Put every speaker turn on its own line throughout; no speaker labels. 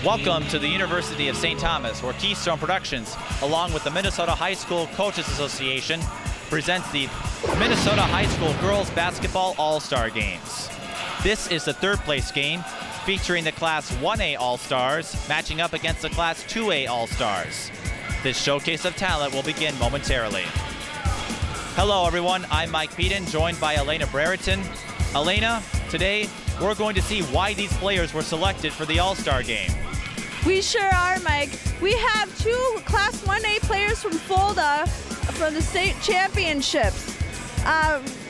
Welcome to the University of St. Thomas, where Keystone Productions, along with the Minnesota High School Coaches Association, presents the Minnesota High School Girls Basketball All-Star Games. This is the third place game, featuring the Class 1A All-Stars matching up against the Class 2A All-Stars. This showcase of talent will begin momentarily. Hello everyone, I'm Mike Peden, joined by Elena Brereton. Elena, today we're going to see why these players were selected for the All-Star Game.
We sure are, Mike. We have two Class 1A players from Fulda for the state championships.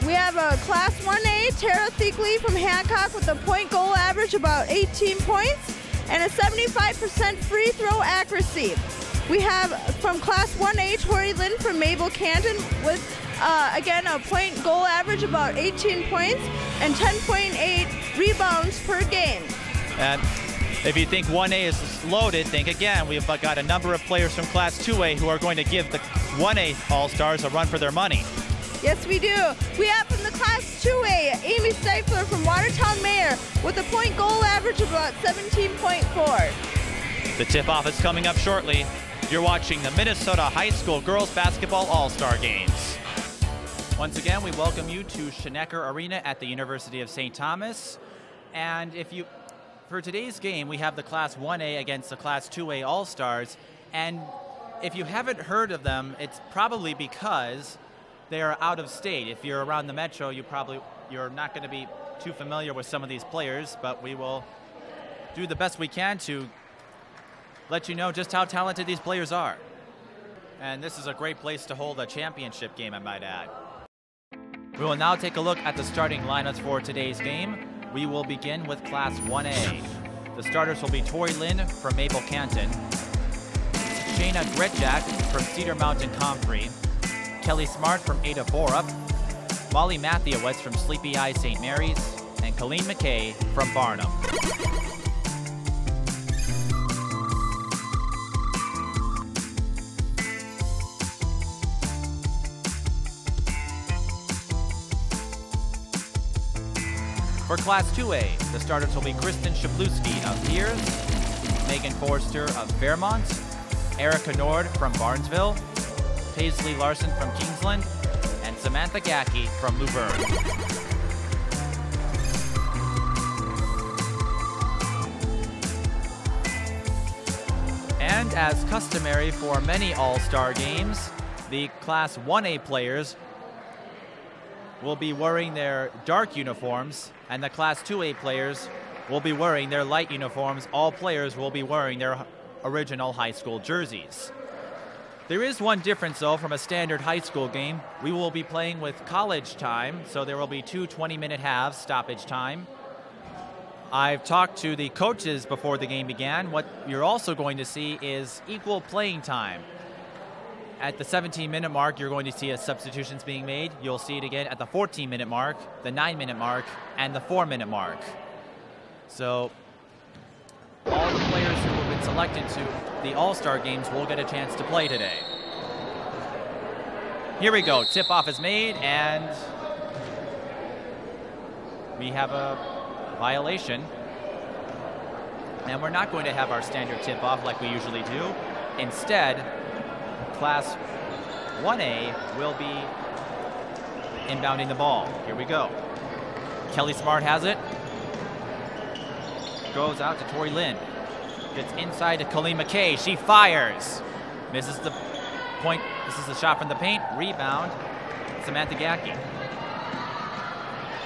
We have a Class 1A, Tara Thiekley from Hancock with a point goal average about 18 points and a 75% free throw accuracy. We have from Class 1A, Tori Lynn from Mabel Canton with, again, a point goal average about 18 points and 10.8 rebounds per game.
And if you think 1A is loaded, think again. We've got a number of players from Class 2A who are going to give the 1A All-Stars a run for their money.
Yes, we do. We have from the Class 2A, Amy Stifler from Watertown Mayor with a point goal average of about 17.4.
The tip-off is coming up shortly. You're watching the Minnesota High School Girls Basketball All-Star Games. Once again, we welcome you to Schoenecker Arena at the University of St. Thomas. And for today's game, we have the Class 1A against the Class 2A All-Stars. And if you haven't heard of them, it's probably because they are out of state. If you're around the metro, you're not going to be too familiar with some of these players, but we will do the best we can to let you know just how talented these players are. And this is a great place to hold a championship game, I might add. We will now take a look at the starting lineups for today's game. We will begin with Class 1A. The starters will be Tori Lynn from Mabel Canton, Shayna Gretjak from Cedar Mountain Comfrey, Kelly Smart from Ada Borup, Molly Matthews from Sleepy Eye St. Mary's, and Colleen McKay from Barnum. For Class 2A, the starters will be Kristen Shabluski of Piers, Megan Forrester of Fairmont, Erica Nord from Barnesville, Paisley Larson from Kingsland, and Samantha Gackey from Luverne. And as customary for many All-Star games, the Class 1A players will be wearing their dark uniforms, and the Class 2A players will be wearing their light uniforms. All players will be wearing their original high school jerseys. There is one difference, though, from a standard high school game. We will be playing with college time, so there will be two 20-minute halves, stoppage time. I've talked to the coaches before the game began. What you're also going to see is equal playing time. At the 17-minute mark, you're going to see substitutions being made. You'll see it again at the 14-minute mark, the 9-minute mark, and the 4-minute mark. So all the players who have been selected to the All-Star games will get a chance to play today. Here we go. Tip-off is made, and we have a violation. And we're not going to have our standard tip-off like we usually do. Instead, Class 1A will be inbounding the ball. Here we go. Kelly Smart has it. Goes out to Tori Lynn. Gets inside to Colleen McKay. She fires. Misses the point. This is the shot from the paint. Rebound. Samantha Gackey.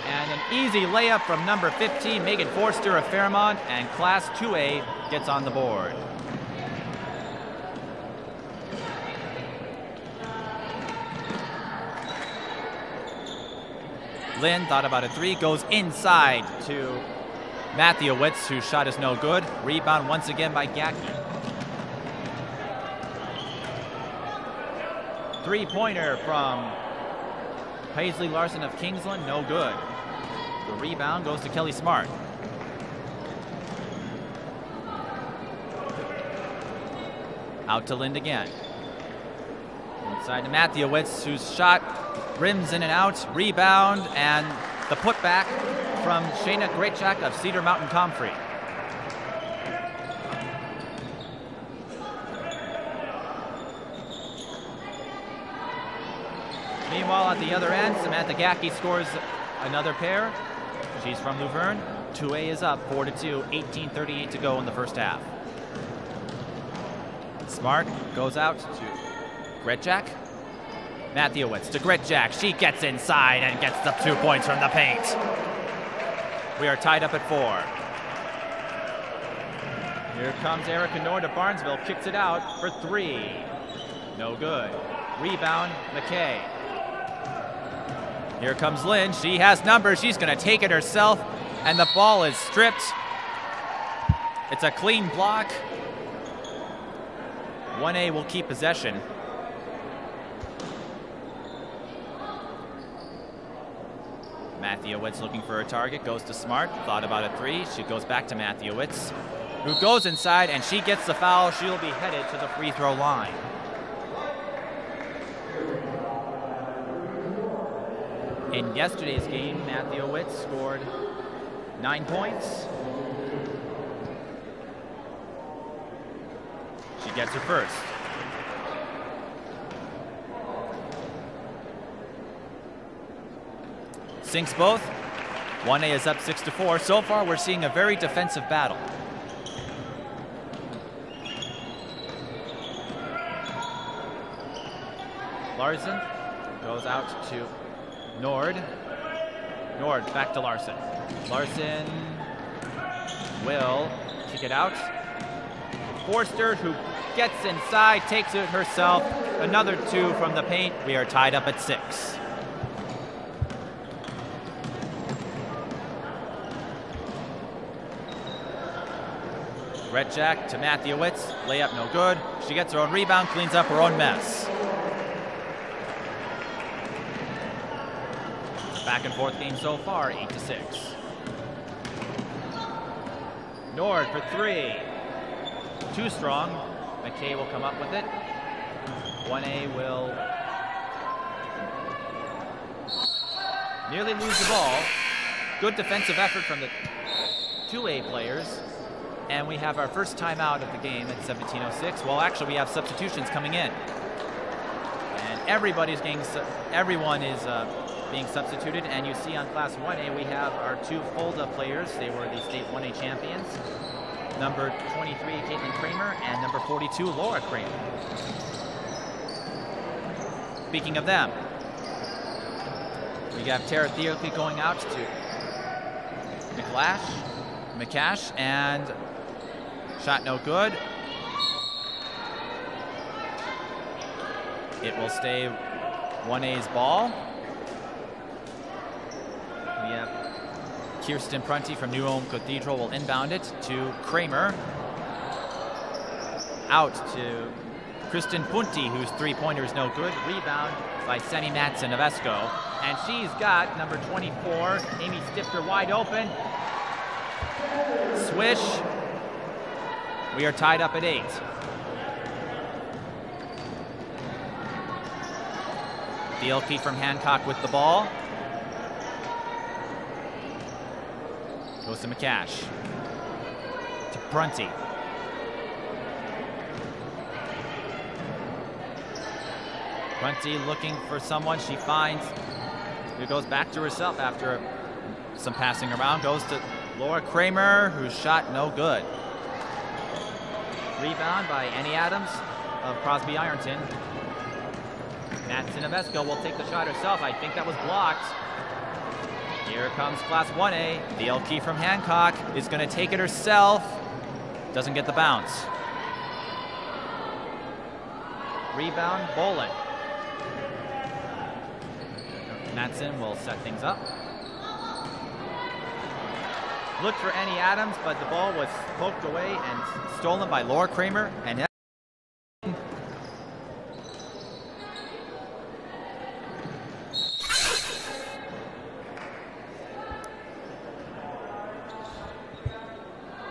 And an easy layup from number 15, Megan Forster of Fairmont. And Class 2A gets on the board. Lynn thought about a three, goes inside to Matthews, whose shot is no good. Rebound once again by Gackey. Three-pointer from Paisley Larson of Kingsland, no good. The rebound goes to Kelly Smart. Out to Lind again. Inside to Matthews, whose shot rims in and out. Rebound, and the putback from Shayna Gretjak of Cedar Mountain Comfrey. Meanwhile, at the other end, Samantha Gacky scores another pair. She's from Luverne. 2A is up 4-2, 18:38 to go in the first half. Smart goes out to Gretjak. Matthewitz to Gretjak. She gets inside and gets the 2 points from the paint. We are tied up at 4. Here comes Erica Nord to Barnesville. Kicks it out for 3. No good. Rebound, McKay. Here comes Lynn. She has numbers. She's going to take it herself. And the ball is stripped. It's a clean block. 1A will keep possession. Matthewitz looking for a target. Goes to Smart. Thought about a 3. She goes back to Matthewitz, who goes inside, and she gets the foul. She'll be headed to the free throw line. In yesterday's game, Matthewitz scored 9 points. She gets her first. Sinks both. 1A is up 6-4. So far, we're seeing a very defensive battle. Larson goes out to Nord. Nord back to Larson. Larson will kick it out. Forster, who gets inside, takes it herself. Another 2 from the paint. We are tied up at 6. Gretjak to Matthewitz. Layup no good. She gets her own rebound, cleans up her own mess. Back and forth game so far, 8-6. Nord for 3. Too strong. McKay will come up with it. 1A will nearly lose the ball. Good defensive effort from the 2A players. And we have our first timeout of the game at 17:06. Well, actually, we have substitutions coming in. And everyone is being substituted, and you see on Class 1A we have our 2 Fulda players. They were the state 1A champions. Number 23, Caitlin Kramer, and number 42, Laura Kramer. Speaking of them, we have Tara Theoky going out to McCash, and shot no good. It will stay 1A's ball. We have Kirsten Prunty from New Ulm Cathedral will inbound it to Kramer. Out to Kristen Punti, whose 3-pointer is no good. Rebound by Senny Matson of Esco. And she's got number 24, Amy Stifter, wide open. Swish. We are tied up at 8. Thielke from Hancock with the ball. Goes to McCash. To Prunty. Prunty looking for someone. She finds who goes back to herself after some passing around. Goes to Laura Kramer, whose shot no good. Rebound by Annie Adams of Crosby Ironton. Matson of Esco will take the shot herself. I think that was blocked. Here comes Class 1A. Thielke from Hancock is going to take it herself. Doesn't get the bounce. Rebound, Bolin. Matson will set things up. Looked for Annie Adams, but the ball was poked away and stolen by Laura Kramer. And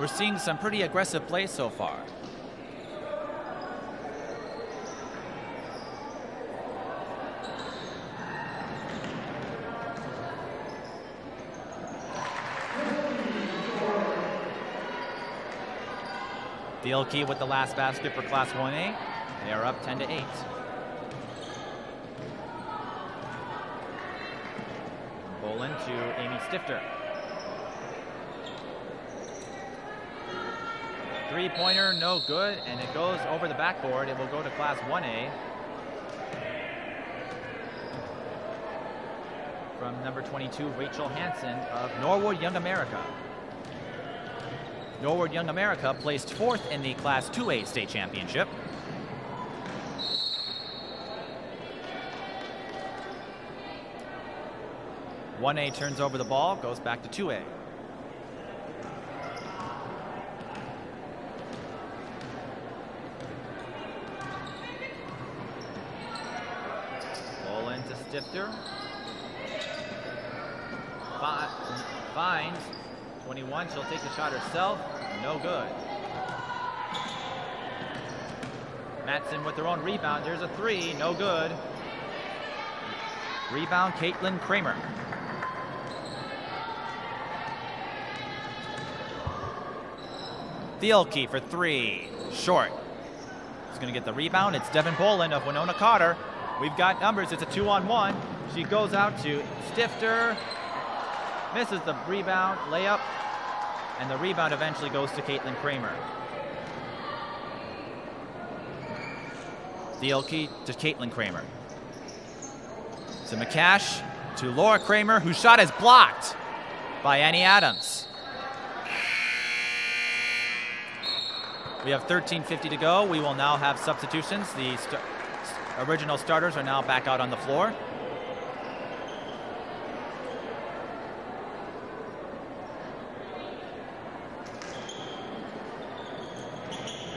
we're seeing some pretty aggressive play so far. Thielke with the last basket for Class 1A. They are up 10-8. Bolin to Amy Stifter. Three-pointer, no good, and it goes over the backboard. It will go to Class 1A. From number 22, Rachel Hansen of Norwood Young America. Norwood Young America placed 4th in the Class 2A state championship. "1A" turns over the ball, goes back to 2A. Bolin to Stifter. Finds 21, she'll take the shot herself, no good. Matson with her own rebound, there's a 3, no good. Rebound, Caitlin Kramer. Thielke for 3, short. She's gonna get the rebound, it's Devin Bolin of Winona Carter. We've got numbers, it's a 2-on-1. She goes out to Stifter, misses the rebound, layup, and the rebound eventually goes to Caitlin Kramer. Thielke to Caitlin Kramer. To McCash, to Laura Kramer, whose shot is blocked by Annie Adams. We have 13:50 to go. We will now have substitutions. The original starters are now back out on the floor.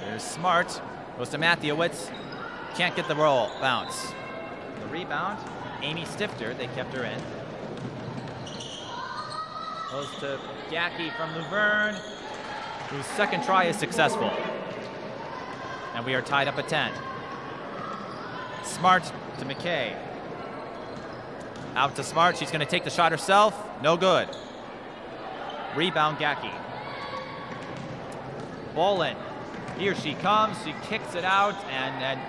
There's Smart, goes to Matthewitz, can't get the roll, bounce. The rebound, Amy Stifter, they kept her in. Goes to Gacky from Luverne, whose second try is successful. And we are tied up at 10. Smart to McKay. Out to Smart, she's gonna take the shot herself, no good. Rebound Gacky. Bolin, here she comes, she kicks it out and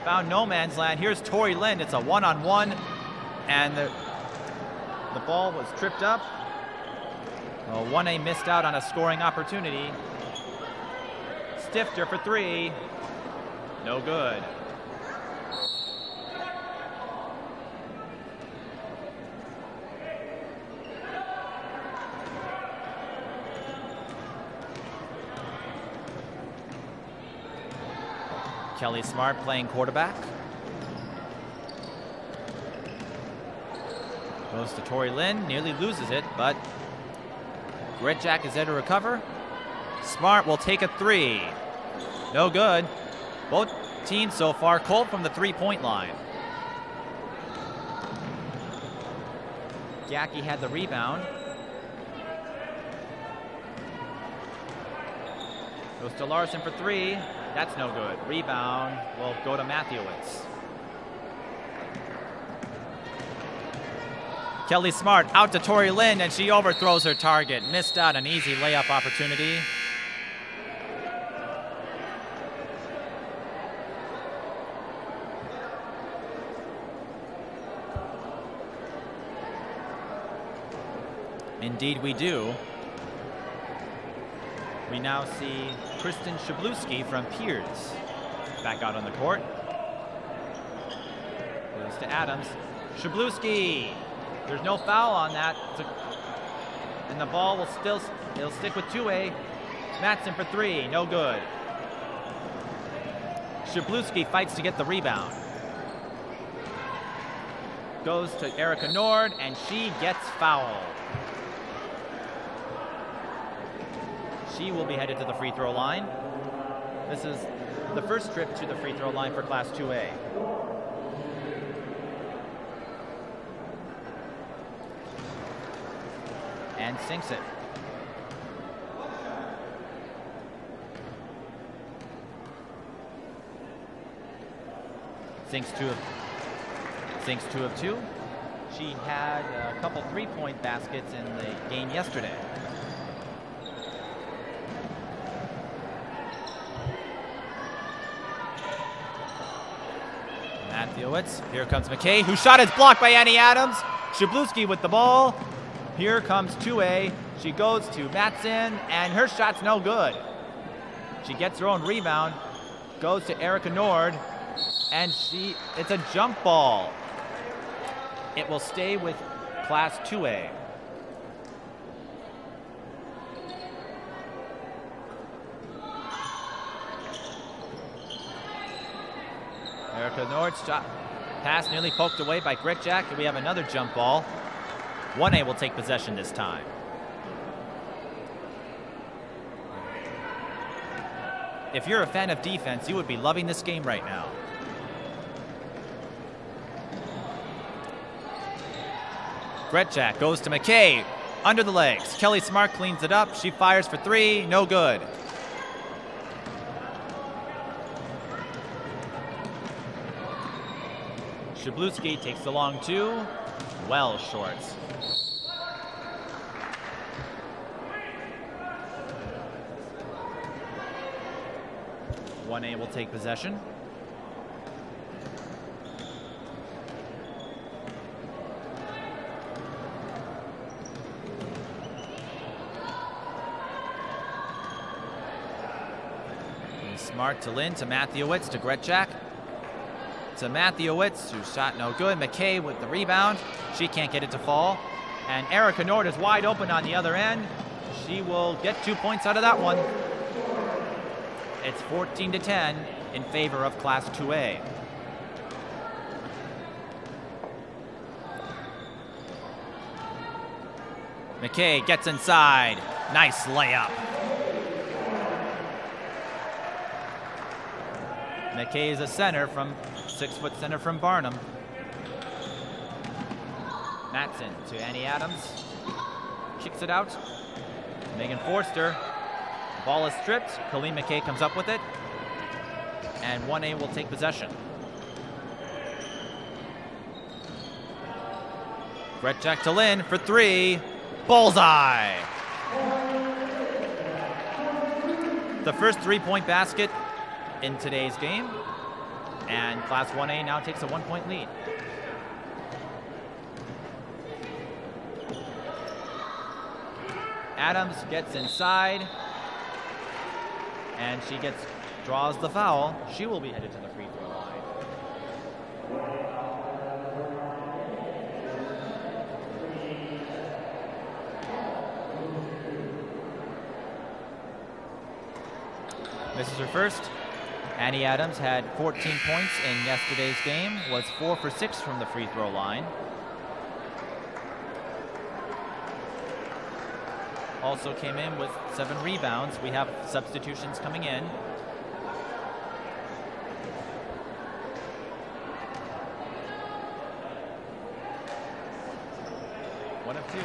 found no man's land. Here's Tori Lind, it's a 1-on-1, and the ball was tripped up. Well, 1A missed out on a scoring opportunity. Stifter for 3, no good. Kelly Smart playing quarterback. Goes to Tori Lynn, nearly loses it, but Gretjak is there to recover. Smart will take a 3. No good. Both teams so far cold from the 3-point line. Gacky had the rebound. Goes to Larson for 3. That's no good. Rebound will go to Matthewitz. Kelly Smart out to Tori Lynn, and she overthrows her target. Missed out an easy layup opportunity. Indeed we do. We now see Kristen Shabluski from Piers back out on the court. Goes to Adams. Shabluski, there's no foul on that. And the ball will it'll stick with 2A. Matson for 3, no good. Shabluski fights to get the rebound. Goes to Erica Nord, and she gets fouled. She will be headed to the free throw line. This is the first trip to the free throw line for Class 2A. And sinks it. Sinks two of 2. She had a couple 3-point baskets in the game yesterday. Matthewitz, here comes McKay, whose shot is blocked by Annie Adams. Shabluski with the ball. Here comes 2A. She goes to Matson, and her shot's no good. She gets her own rebound, goes to Erica Nord, and it's a jump ball. It will stay with Class 2A. Erica Nord's shot pass nearly poked away by Gretjak, and we have another jump ball. 1A will take possession this time. If you're a fan of defense, you would be loving this game right now. Gretjak goes to McKay, under the legs. Kelly Smart cleans it up. She fires for 3, no good. Shabluski takes the long 2, well short. One A will take possession. Smart to Lynn, to Matthewitz, to Gretjak. To Matthewitz, who shot no good. McKay with the rebound. She can't get it to fall. And Erica Nord is wide open on the other end. She will get 2 points out of that one. It's 14-10 in favor of Class 2A. McKay gets inside. Nice layup. McKay is a center from 6-foot center from Barnum. Matson to Annie Adams. Kicks it out. Megan Forster. Ball is stripped. Colleen McKay comes up with it. And 1A will take possession. Gretjak to Lynn for 3. Bullseye! The first 3-point basket in today's game, and Class 1A now takes a 1-point lead. Adams gets inside, and she draws the foul. She will be headed to the free throw line. This is her first. Annie Adams had 14 points in yesterday's game, was 4 for 6 from the free throw line. Also came in with 7 rebounds. We have substitutions coming in. One of 2.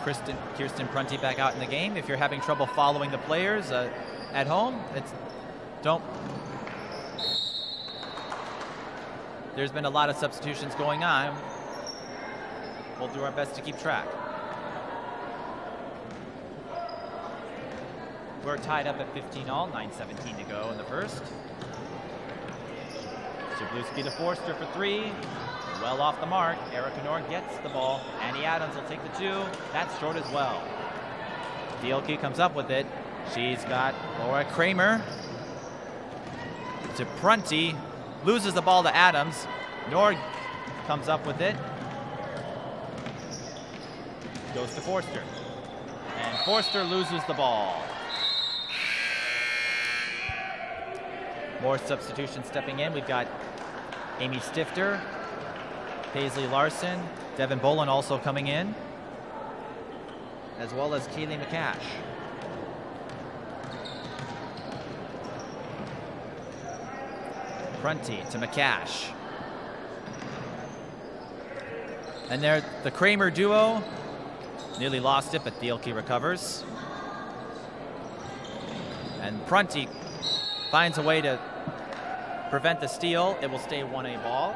Kirsten Prunty back out in the game. If you're having trouble following the players at home, there's been a lot of substitutions going on. We'll do our best to keep track. We're tied up at 15 all, 9:17 to go in the first. Shabluski to Forster for 3. Well off the mark. Erica Nord gets the ball. Annie Adams will take the 2. That's short as well. Dielke comes up with it. She's got Laura Kramer to Prunty. Loses the ball to Adams. Nord comes up with it. Goes to Forster. And Forster loses the ball. More substitutions stepping in. We've got Amy Stifter, Paisley Larson, Devin Boland also coming in, as well as Kaylee McCash. Prunty to McCash. And there, the Kramer duo nearly lost it, but Dielke recovers. And Prunty finds a way to prevent the steal. It will stay 1A ball.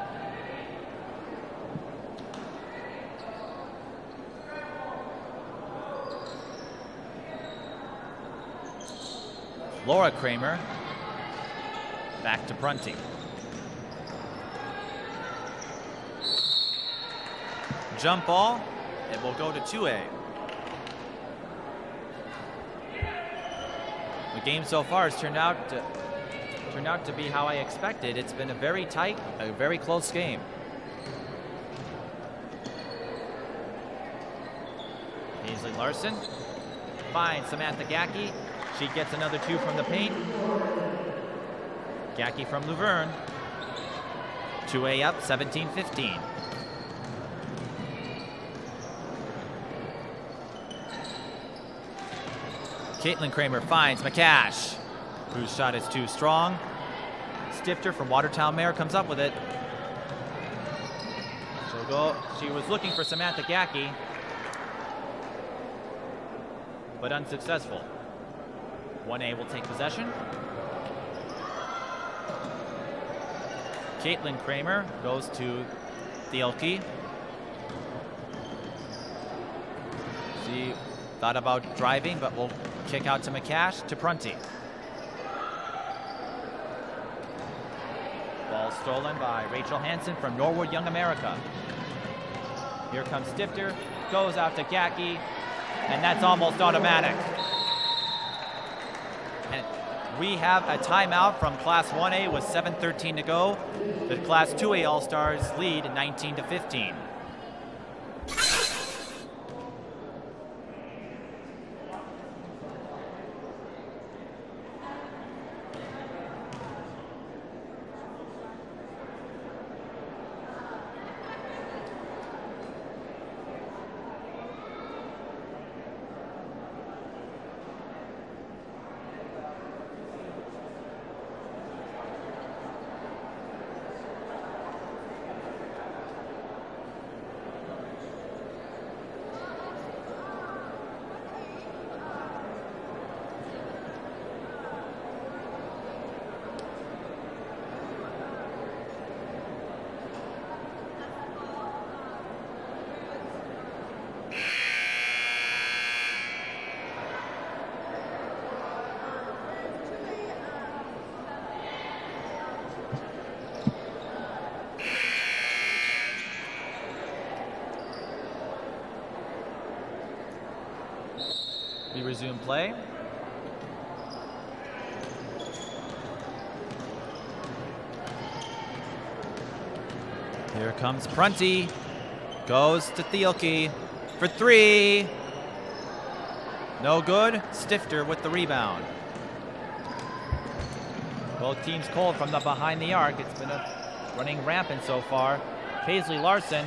Laura Kramer Back to Prunty. Jump ball. It will go to 2A. The game so far has turned out to be how I expected. It's been a very tight, a very close game. Paisley Larson finds Samantha Gackey. She gets another 2 from the paint. Gackey from Luverne. 2A up, 17-15. Caitlin Kramer finds McCash, whose shot is too strong. Stifter from Watertown Mare comes up with it. She'll go. She was looking for Samantha Gackey, but unsuccessful. 1A will take possession. Caitlin Kramer goes to Thielke. She thought about driving, but will kick out to McCash to Prunty. Ball stolen by Rachel Hansen from Norwood Young America. Here comes Stifter, goes out to Gackey, and that's almost automatic. And we have a timeout from Class 1A with 7:13 to go. The Class 2A All-Stars lead 19-15. We resume play. Here comes Prunty. Goes to Thielke for 3. No good. Stifter with the rebound. Both teams cold from the behind the arc. It's been running rampant so far. Paisley Larson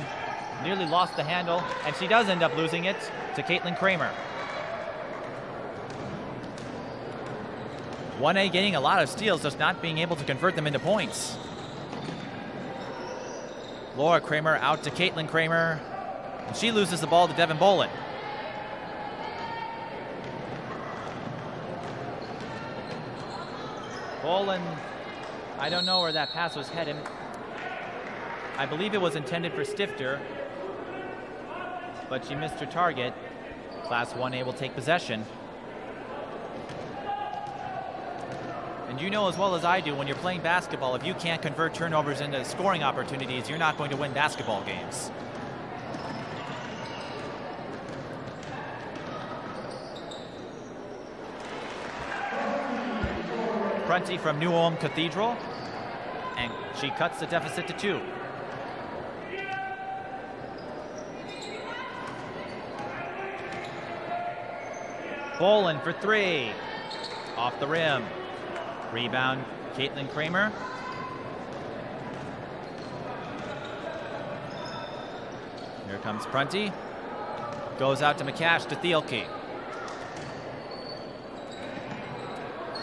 nearly lost the handle, and she does end up losing it to Caitlin Kramer. 1A getting a lot of steals, just not being able to convert them into points. Laura Kramer out to Caitlin Kramer. And she loses the ball to Devin Bolin. Bolin, I don't know where that pass was headed. I believe it was intended for Stifter, but she missed her target. Class 1A will take possession. And you know as well as I do, when you're playing basketball, if you can't convert turnovers into scoring opportunities, you're not going to win basketball games. Prunty from New Ulm Cathedral, and she cuts the deficit to 2. Bolin for 3, off the rim. Rebound, Caitlin Kramer. Here comes Prunty. Goes out to McCash to Thielke.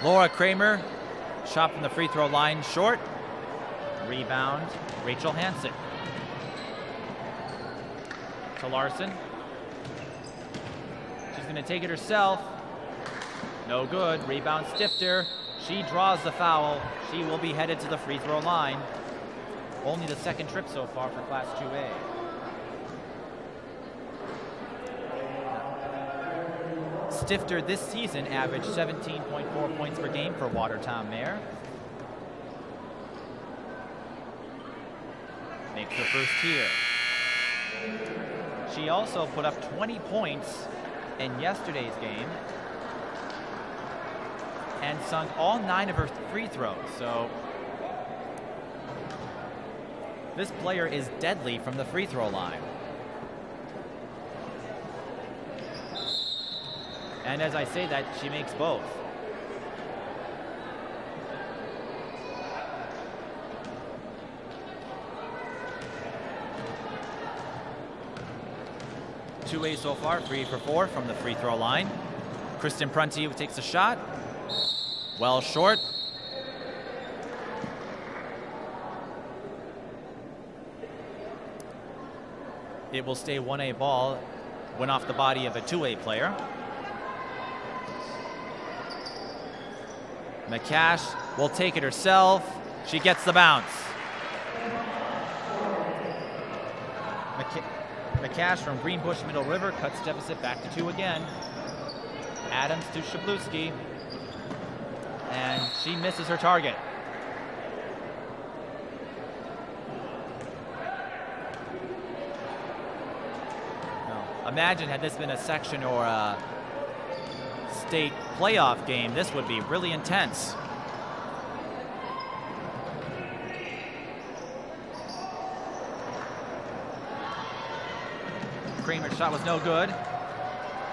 Laura Kramer, shot from the free throw line short. Rebound, Rachel Hansen. To Larson. She's going to take it herself. No good. Rebound, Stifter. She draws the foul. She will be headed to the free throw line. Only the second trip so far for Class 2A. Stifter this season averaged 17.4 points per game for Watertown Mare. makes her first here. She also put up 20 points in yesterday's game and sunk all 9 of her free throws. So this player is deadly from the free throw line. And as I say that, she makes both. Two-way so far, 3 for 4 from the free throw line. Kristen Prunty takes a shot. Well short. It will stay 1A ball. Went off the body of a 2A player. McCash will take it herself. She gets the bounce. McCash from Greenbush Middle River cuts deficit back to 2 again. Adams to Shabluski. And she misses her target. Now, imagine had this been a section or a state playoff game, this would be really intense. Kramer's shot was no good.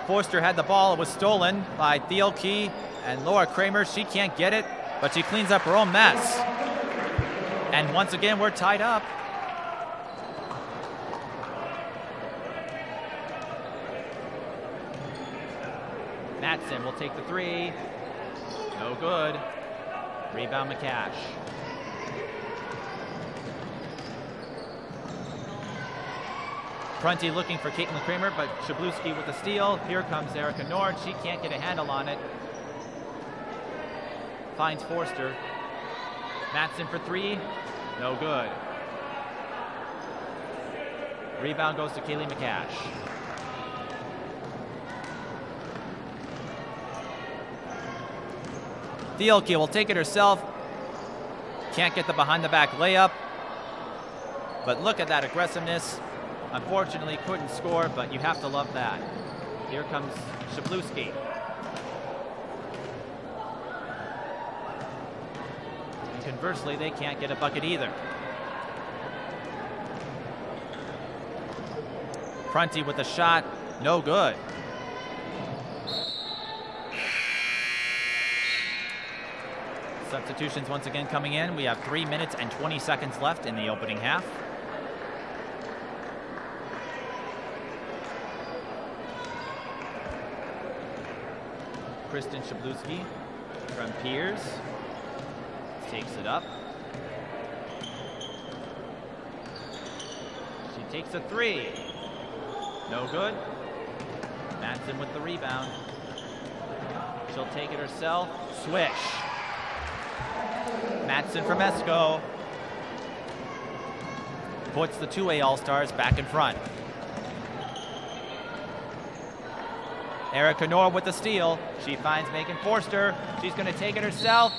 Forster had the ball. It was stolen by Thielke, and Laura Kramer, she can't get it, but she cleans up her own mess. And once again, we're tied up. Matson will take the 3. No good. Rebound McCash. Prunty looking for Caitlin Kramer, but Shabluski with the steal. Here comes Erica Nord. She can't get a handle on it. Finds Forster. Matson for 3. No good. Rebound goes to Kaylee McCash. Thielke will take it herself. Can't get the behind-the-back layup. But look at that aggressiveness. Unfortunately, couldn't score, but you have to love that. Here comes Shabluski. And conversely, they can't get a bucket either. Prunty with a shot, no good. Substitutions once again coming in. We have 3 minutes and 20 seconds left in the opening half. Kristen Shabluski from Piers takes it up. She takes a 3. No good. Matson with the rebound. She'll take it herself. Swish. Matson from Esco. Puts the 2A All-Stars back in front. Erica Nord with the steal. She finds Megan Forster. She's going to take it herself.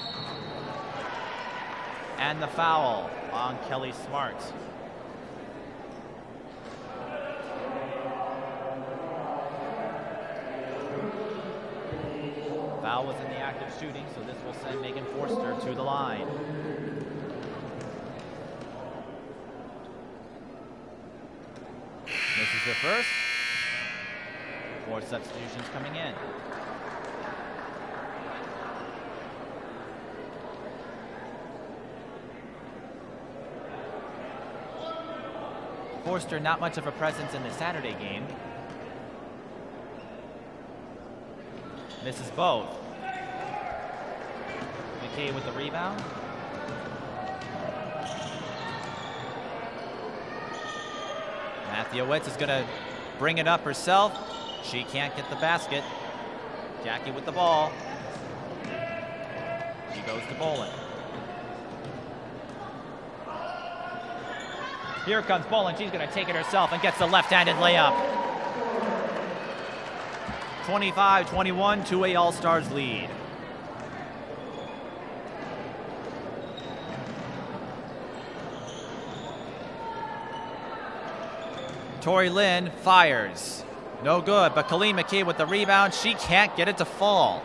And the foul on Kelly Smart. Foul was in the act of shooting, so this will send Megan Forster to the line. Misses her first. 4 substitutions coming in. Forster not much of a presence in the Saturday game. Misses both. McKay with the rebound. Matthew Witz is going to bring it up herself. She can't get the basket. Jackie with the ball. She goes to Bolin. Here comes Bolin. She's going to take it herself and gets the left-handed layup. 25-21, 2A All-Stars lead. Tori Lynn fires. No good, but Colleen McKay with the rebound. She can't get it to fall.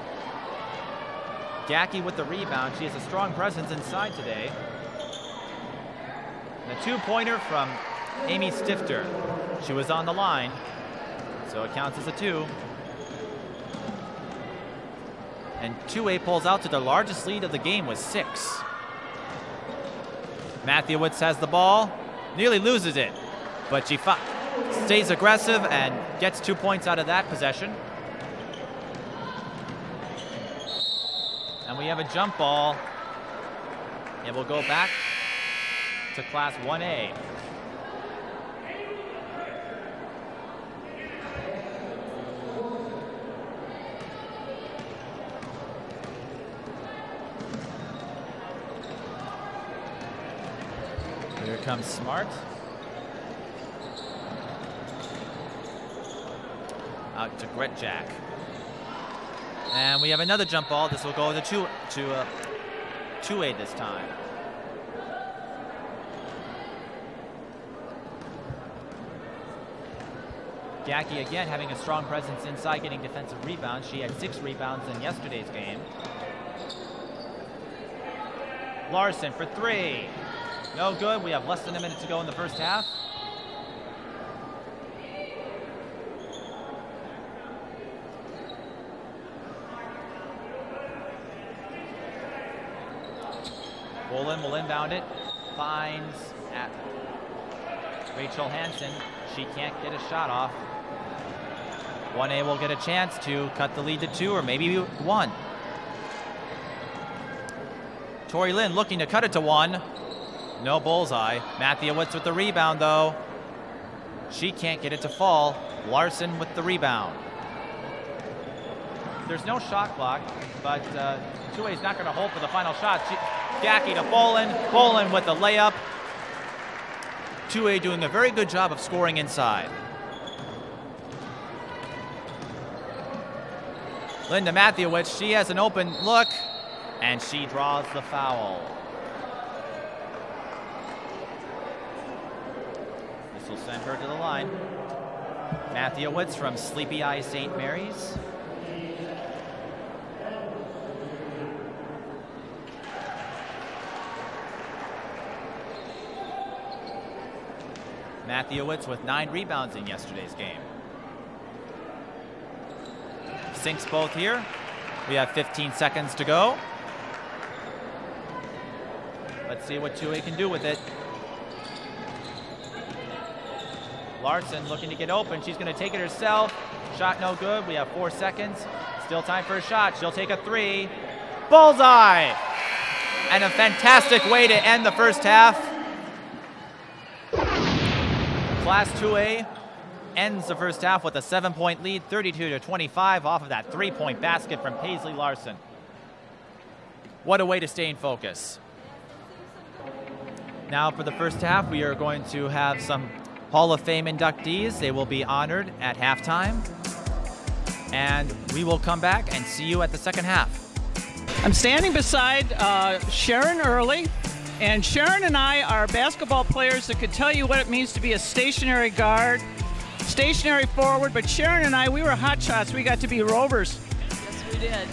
Gacky with the rebound. She has a strong presence inside today. And a two-pointer from Amy Stifter. She was on the line, so it counts as a 2. And 2A pulls out to their largest lead of the game was 6. Matthewitt has the ball, nearly loses it, but she stays aggressive and gets 2 points out of that possession. And we have a jump ball. It will go back to Class 1A. Here comes Smart. Out to Gretjack. And we have another jump ball. This will go to 2A this time. Gacky again having a strong presence inside, getting defensive rebounds. She had 6 rebounds in yesterday's game. Larson for 3. No good. We have less than a minute to go in the first half. Bolin will inbound it. Finds at Rachel Hansen. She can't get a shot off. 1A will get a chance to cut the lead to 2 or maybe 1. Tori Lynn looking to cut it to 1. No bullseye. Matthewitt with the rebound, though. She can't get it to fall. Larson with the rebound. There's no shot clock, but 2A is not going to hold for the final shot. Gacky to Bolin. Bolin with the layup. 2A doing a very good job of scoring inside. Linda Matthewitt, she has an open look, and she draws the foul. This will send her to the line. Matthewitt from Sleepy Eye St. Mary's. Matthewitt with 9 rebounds in yesterday's game. Sinks both here. We have 15 seconds to go. Let's see what 2A can do with it. Larson looking to get open. She's going to take it herself. Shot no good. We have 4 seconds. Still time for a shot. She'll take a 3. Bullseye! And a fantastic way to end the first half. Class 2A ends the first half with a 7-point lead, 32-25 off of that 3-point basket from Paisley Larson. What a way to stay in focus. Now for the first half, we are going to have some Hall of Fame inductees. They will be honored at halftime. And we will come back and see you at the second half.
I'm standing beside Sharon Early. And Sharon and I are basketball players that could tell you what it means to be a stationary guard, stationary forward, but Sharon and I, we were hot shots. We got to be rovers.
Yes, we did.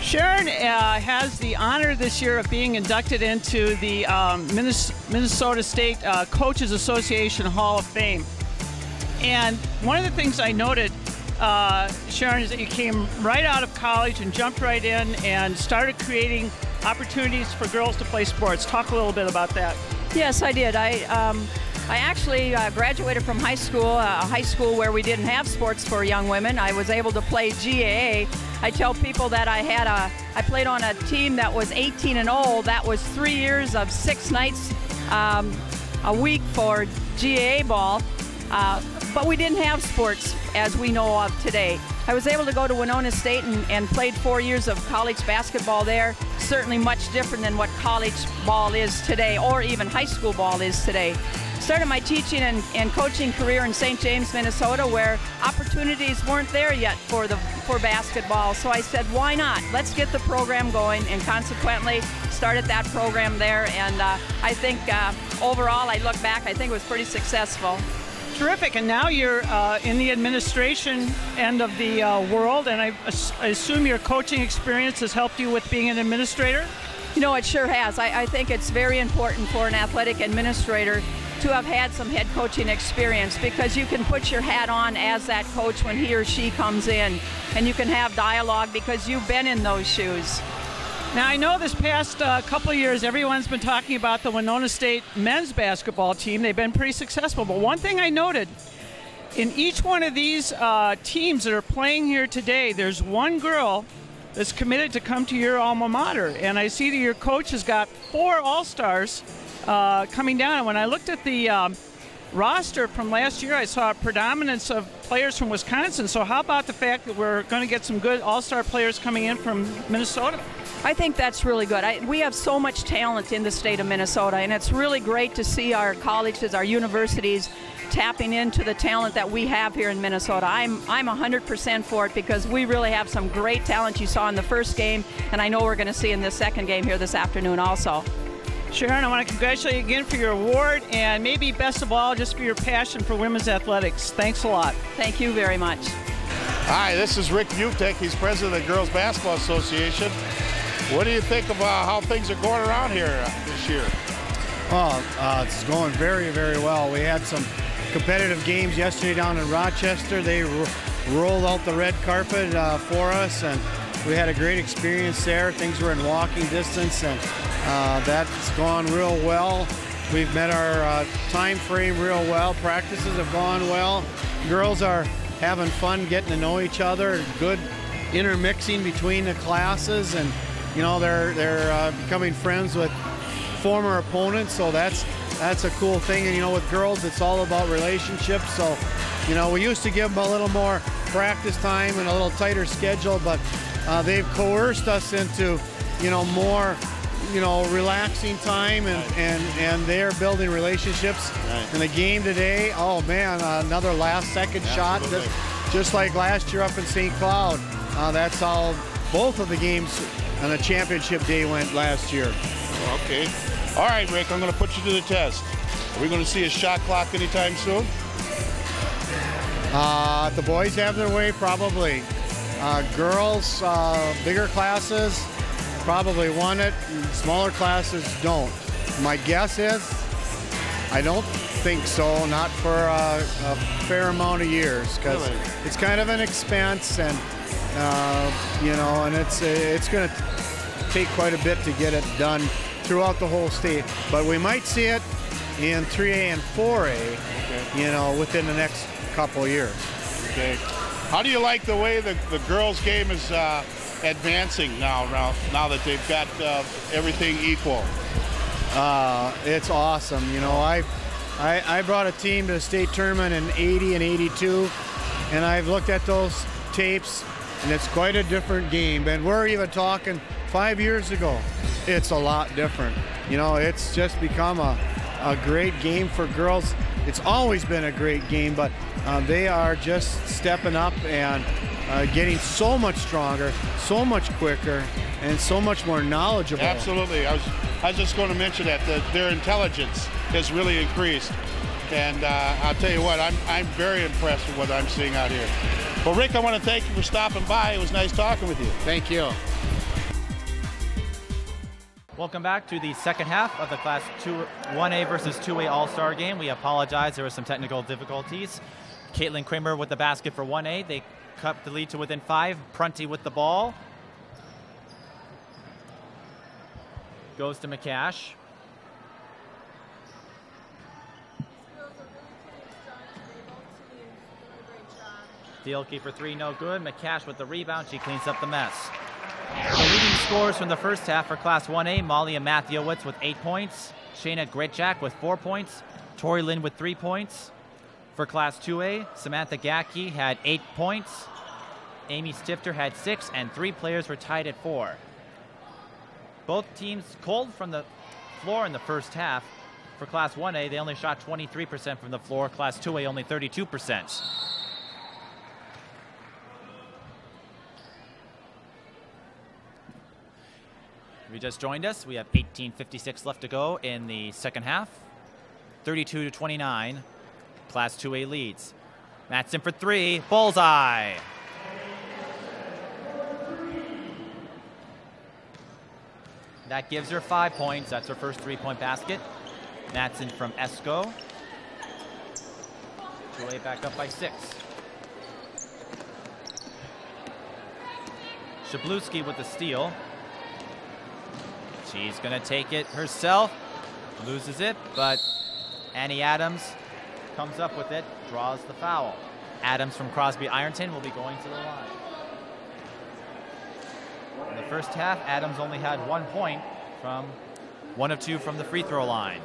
Sharon has the honor this year of being inducted into the Minnesota State Coaches Association Hall of Fame. And one of the things I noted, Sharon, is that you came right out of college and jumped right in and started creating opportunities for girls to play sports. Talk a little bit about that.
Yes, I did. I actually graduated from high school, a high school where we didn't have sports for young women. I was able to play GAA. I tell people that I played on a team that was 18 and old. That was 3 years of 6 nights a week for GAA ball. But we didn't have sports as we know of today. I was able to go to Winona State and played 4 years of college basketball there. Certainly much different than what college ball is today, or even high school ball is today. Started my teaching and coaching career in St. James, Minnesota, where opportunities weren't there yet for basketball. So I said, why not? Let's get the program going, and consequently started that program there. And I think overall, I look back, I think it was pretty successful.
Terrific, and now you're in the administration end of the world, and I assume your coaching experience has helped you with being an administrator?
You know, it sure has. I think it's very important for an athletic administrator to have had some head coaching experience, because you can put your hat on as that coach when he or she comes in, and you can have dialogue because you've been in those shoes.
Now, I know this past couple of years, everyone's been talking about the Winona State men's basketball team. They've been pretty successful. But one thing I noted, in each one of these teams that are playing here today, there's one girl that's committed to come to your alma mater. And I see that your coach has got 4 All-Stars coming down. And when I looked at the roster from last year, I saw a predominance of players from Wisconsin. So how about the fact that we're going to get some good All-Star players coming in from Minnesota?
I think that's really good. We have so much talent in the state of Minnesota, and it's really great to see our colleges, our universities tapping into the talent that we have here in Minnesota. I'm 100% for it, because we really have some great talent you saw in the first game, and I know we're going to see in the second game here this afternoon also.
Sharon, I want to congratulate you again for your award, and maybe best of all, just for your passion for women's athletics. Thanks a lot.
Thank you very much.
Hi, this is Rick Butek. He's president of the Girls Basketball Association. What do you think of how things are going around here this year?
It's going very, very well. We had some competitive games yesterday down in Rochester. They rolled out the red carpet for us, and we had a great experience there. Things were in walking distance, and that's gone real well. We've met our time frame real well. Practices have gone well. Girls are having fun getting to know each other. Good intermixing between the classes, and you know, they're becoming friends with former opponents, so that's a cool thing. And you know, with girls, it's all about relationships. So, you know, we used to give them a little more practice time and a little tighter schedule, but they've coerced us into, you know, more, you know, relaxing time, and they're building relationships.
Right.
In the game today, oh man, another last-second shot, just like last year up in St. Cloud. That's how both of the games on the championship day went last year.
Okay. All right, Rick, I'm going to put you to the test. Are we going to see a shot clock anytime soon?
The boys have their way, probably. Girls, bigger classes probably won it. Smaller classes don't. My guess is I don't think so, not for a fair amount of years, because
Really?
it's kind of an expense, and you know, and it's going to take quite a bit to get it done throughout the whole state. But we might see it in 3A and 4A, you know, within the next couple of years.
Okay. How do you like the way the girls' game is advancing now that they've got everything equal?
It's awesome. You know, I brought a team to the state tournament in 80 and 82, and I've looked at those tapes, and it's quite a different game. And we're even talking 5 years ago. It's a lot different. You know, it's just become a great game for girls. It's always been a great game, but they are just stepping up and getting so much stronger, so much quicker, and so much more knowledgeable.
Absolutely. I was just going to mention that their intelligence has really increased. And I'll tell you what, I'm very impressed with what I'm seeing out here. Well, Rick, I want to thank you for stopping by. It was nice talking with you.
Thank you.
Welcome back to the second half of the Class 1A versus 2A All-Star game. We apologize, there were some technical difficulties. Caitlin Kramer with the basket for 1A. They cut the lead to within 5. Prunty with the ball. Goes to McCash. Thielke for 3, no good. McCash with the rebound. She cleans up the mess. The leading scores from the first half for Class 1A, Malia Mathiewicz with 8 points. Shayna Gritjack with 4 points. Tori Lynn with 3 points. For Class 2A, Samantha Gacky had 8 points. Amy Stifter had 6, and 3 players were tied at 4. Both teams cold from the floor in the first half. For Class 1A, they only shot 23% from the floor. Class 2A, only 32%. If you just joined us, we have 18:56 left to go in the second half. 32-29. Class 2A leads. Matson for three, bullseye. That gives her 5 points. That's her first 3-point basket. Matson from Esco. 2A back up by 6. Shabluski with the steal. She's going to take it herself. Loses it, but Annie Adams comes up with it, draws the foul. Adams from Crosby Ironton will be going to the line. In the first half, Adams only had 1 point from 1 of 2 from the free throw line.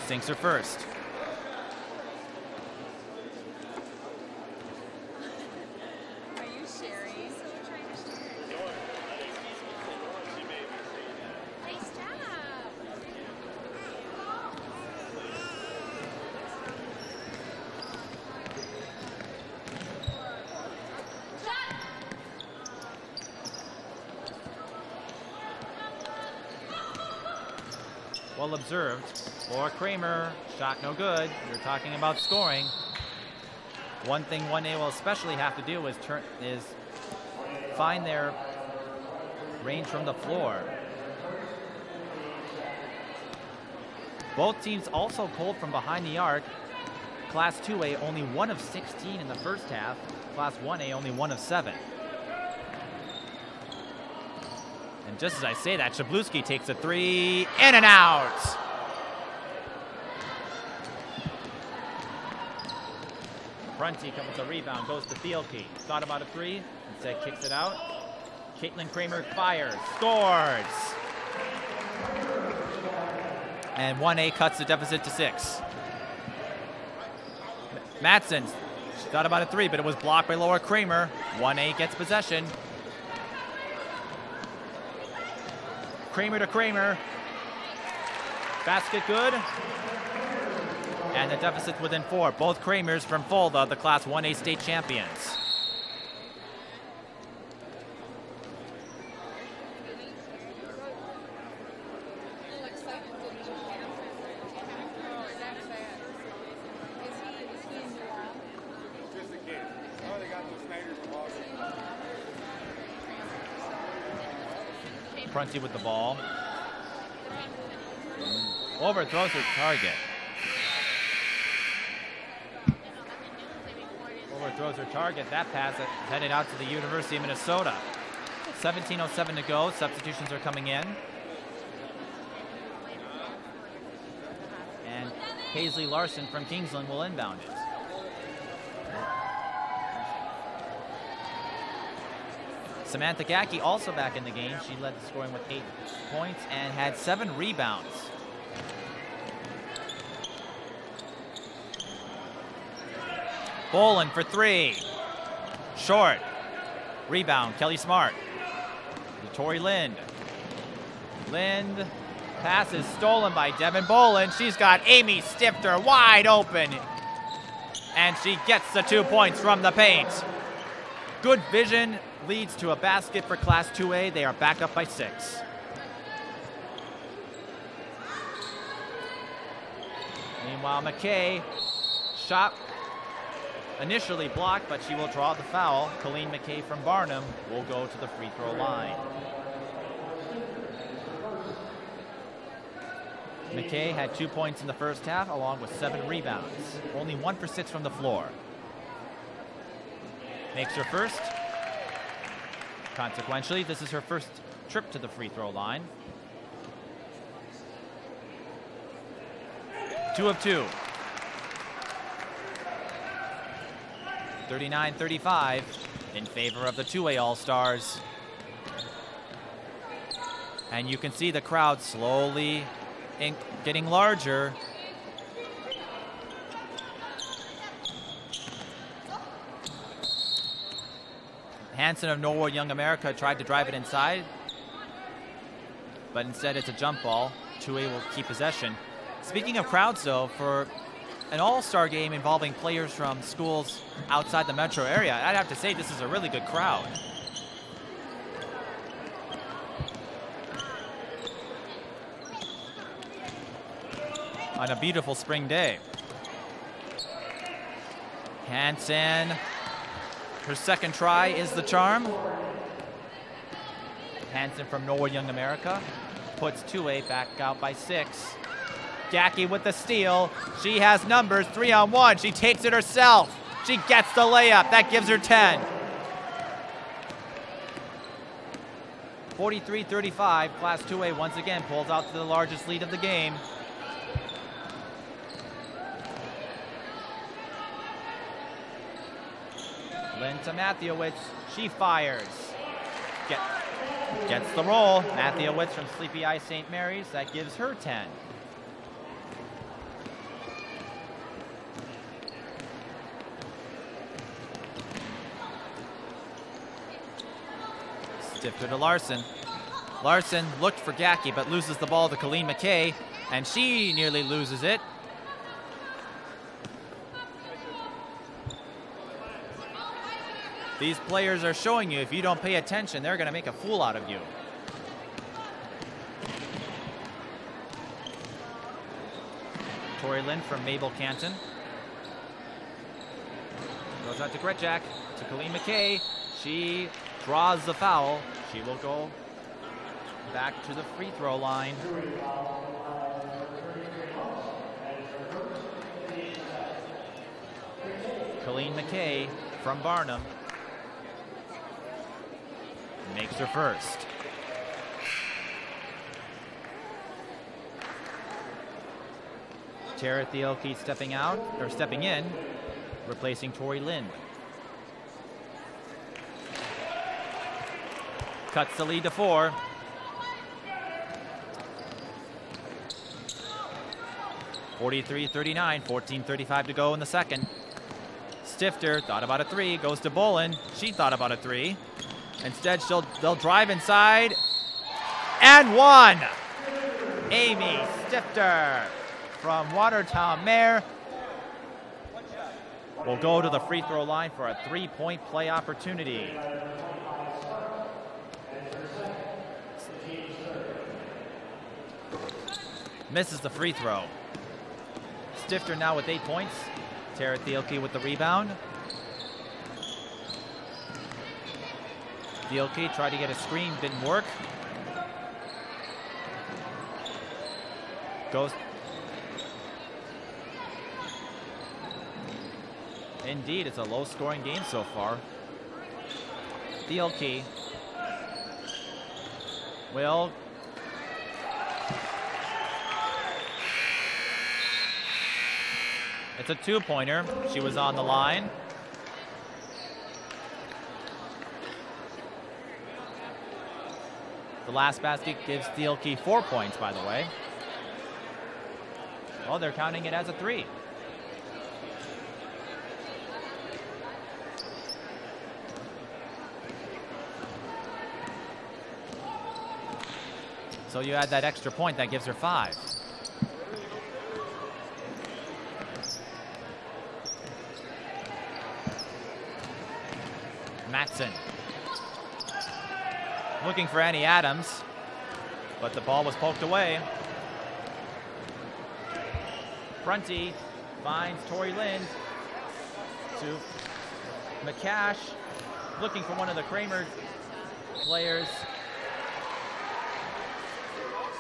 Sinks her first. Well observed. Laura Kramer, shot no good. You're talking about scoring. One thing 1A will especially have to do is find their range from the floor. Both teams also pulled from behind the arc. Class 2A only 1 of 16 in the first half. Class 1A only 1 of 7. And just as I say that, Shabluski takes a three, in and out. Prunty comes with a rebound, goes to Thielke. Thought about a three, instead kicks it out. Caitlin Kramer fires, scores. And 1A cuts the deficit to 6. Matson, she thought about a three, but it was blocked by Laura Kramer. 1A gets possession. Kramer to Kramer. Basket good. And the deficit's within 4. Both Kramers from Fulda, the Class 1A state champions. Prunty with the ball. Overthrows her target. Overthrows her target. That pass headed out to the University of Minnesota. 17:07 to go. Substitutions are coming in. And Paisley Larson from Kingsland will inbound it. Samantha Gackey also back in the game. She led the scoring with 8 points and had 7 rebounds. Bolin for 3. Short. Rebound, Kelly Smart. To Tori Lind. Lind. Pass is stolen by Devin Bolin. She's got Amy Stifter wide open. And she gets the 2 points from the paint. Good vision leads to a basket for Class 2A. They are back up by 6. Meanwhile, McKay, shot initially blocked, but she will draw the foul. Colleen McKay from Barnum will go to the free throw line. McKay had 2 points in the first half, along with 7 rebounds. Only 1 for 6 from the floor. Makes her first. Consequentially, this is her first trip to the free throw line. 2 of 2. 39-35 in favor of the 2A All-Stars. And you can see the crowd slowly getting larger. Hansen of Norwood Young America tried to drive it inside, but instead it's a jump ball. 2A will keep possession. Speaking of crowds, though, for an all-star game involving players from schools outside the metro area, I'd have to say this is a really good crowd. on a beautiful spring day. Hansen, her second try is the charm. Hansen from Norwood Young America puts 2A back out by 6. Gacky with the steal. She has numbers, 3-on-1. She takes it herself. She gets the layup. That gives her 10. 43-35. Class 2A once again pulls out to the largest lead of the game. Lynn to Matthewowicz. She fires. Gets the roll. Matthewowicz from Sleepy Eye St. Mary's. That gives her 10. Stifter to Larson. Larson looked for Gacky but loses the ball to Colleen McKay, and she nearly loses it. These players are showing you if you don't pay attention, they're going to make a fool out of you. Tori Lind from Mabel Canton. Goes out to Gretjak, to Colleen McKay. She draws the foul. She will go back to the free throw line. Colleen McKay from Barnum makes her first. Tara Thielke stepping in, replacing Tori Lind. Cuts the lead to 4. (43-39), 14:35 to go in the second. Stifter thought about a 3, goes to Bolin. She thought about a 3. Instead, they'll drive inside, and 1. Amy Stifter from Watertown Mare will go to the free throw line for a 3-point play opportunity. Misses the free throw. Stifter now with 8 points. Tara Thielke with the rebound. Thielke tried to get a screen, didn't work. Goes. Indeed, it's a low-scoring game so far. Thielke will. It's a 2-pointer. She was on the line. The last basket gives Thielke 4 points, by the way. Well, they're counting it as a 3. So you add that extra point, that gives her 5. Matson. Looking for Annie Adams, but the ball was poked away. Prunty finds Tori Lind to McCash, looking for one of the Kramer players.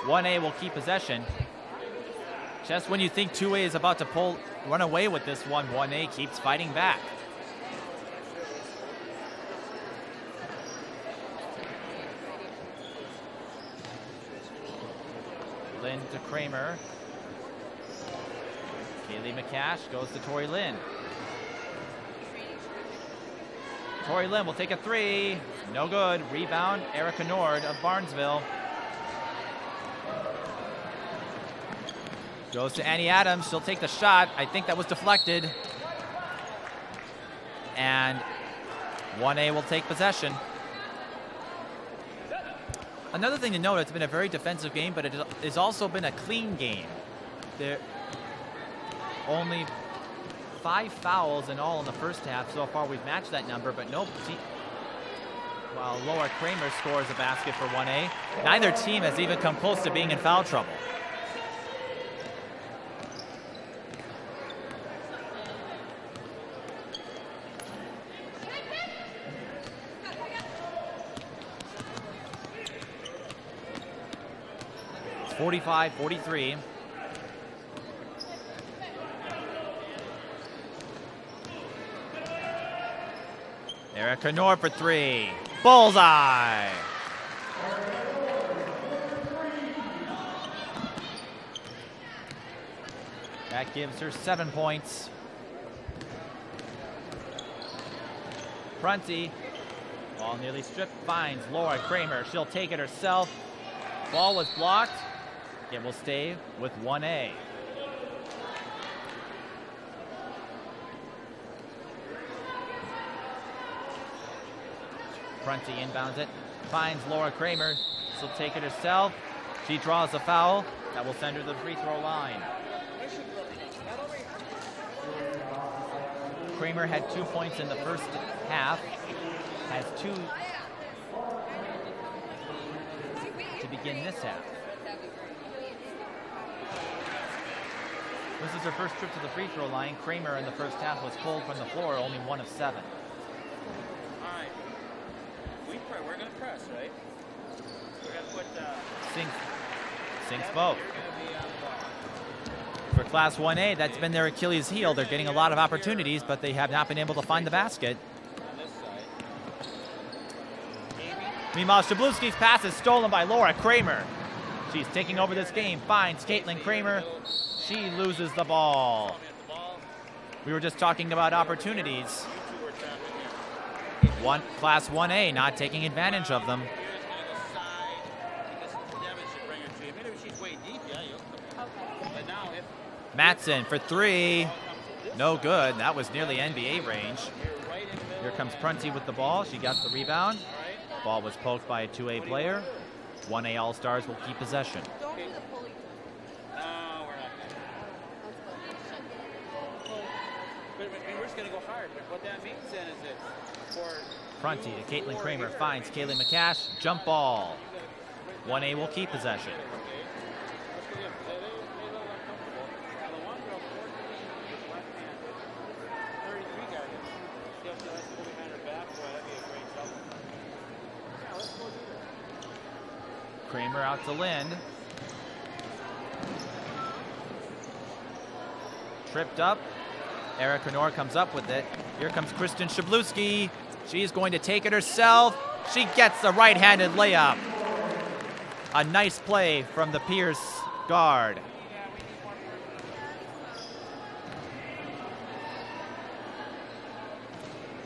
1A will keep possession. Just when you think 2A is about to run away with this one, 1A keeps fighting back. Lind to Kramer. Kaylee McCash goes to Tori Lind. Tori Lind will take a 3. No good. Rebound, Erica Nord of Barnesville. Goes to Annie Adams. She'll take the shot. I think that was deflected. And 1A will take possession. Another thing to note, it's been a very defensive game, but it has also been a clean game. There only 5 fouls in all in the first half. So far, we've matched that number, but no team. While Laura Kramer scores a basket for 1A, neither team has even come close to being in foul trouble. 45-43. Erica Knorr for 3. Bullseye! That gives her 7 points. Prunty, ball nearly stripped, finds Laura Kramer. She'll take it herself. Ball was blocked. It will stay with 1A. Prunty inbounds it, finds Laura Kramer. She'll take it herself. She draws a foul. That will send her to the free throw line. Kramer had 2 points in the first half, has 2 to begin this half. This is her first trip to the free throw line. Kramer in the first half was cold from the floor, only 1 of 7.
All right. We're going to press, right? We're going to put...
Sinks both. For Class 1A, that's been their Achilles heel. They're getting a lot of opportunities, but they have not been able to find the basket. Meanwhile, Shabluski's pass is stolen by Laura Kramer. She's taking over this game, finds Caitlin Kramer. She loses the ball. We were just talking about opportunities. Class 1A not taking advantage of them. Matson for 3. No good. That was nearly NBA range. Here comes Prunty with the ball. She got the rebound. Ball was poked by a 2A player. 1A All-Stars will keep possession.
We're just going to go hard. What that means then is it's for...
Prunty to Caitlin Kramer, finds Kaylee McCash. Jump ball. 1A will keep possession. Kramer out to Lind. Tripped up. Erica Knorr comes up with it. Here comes Kristen Shabluski. She's going to take it herself. She gets the right-handed layup. A nice play from the Pierce guard.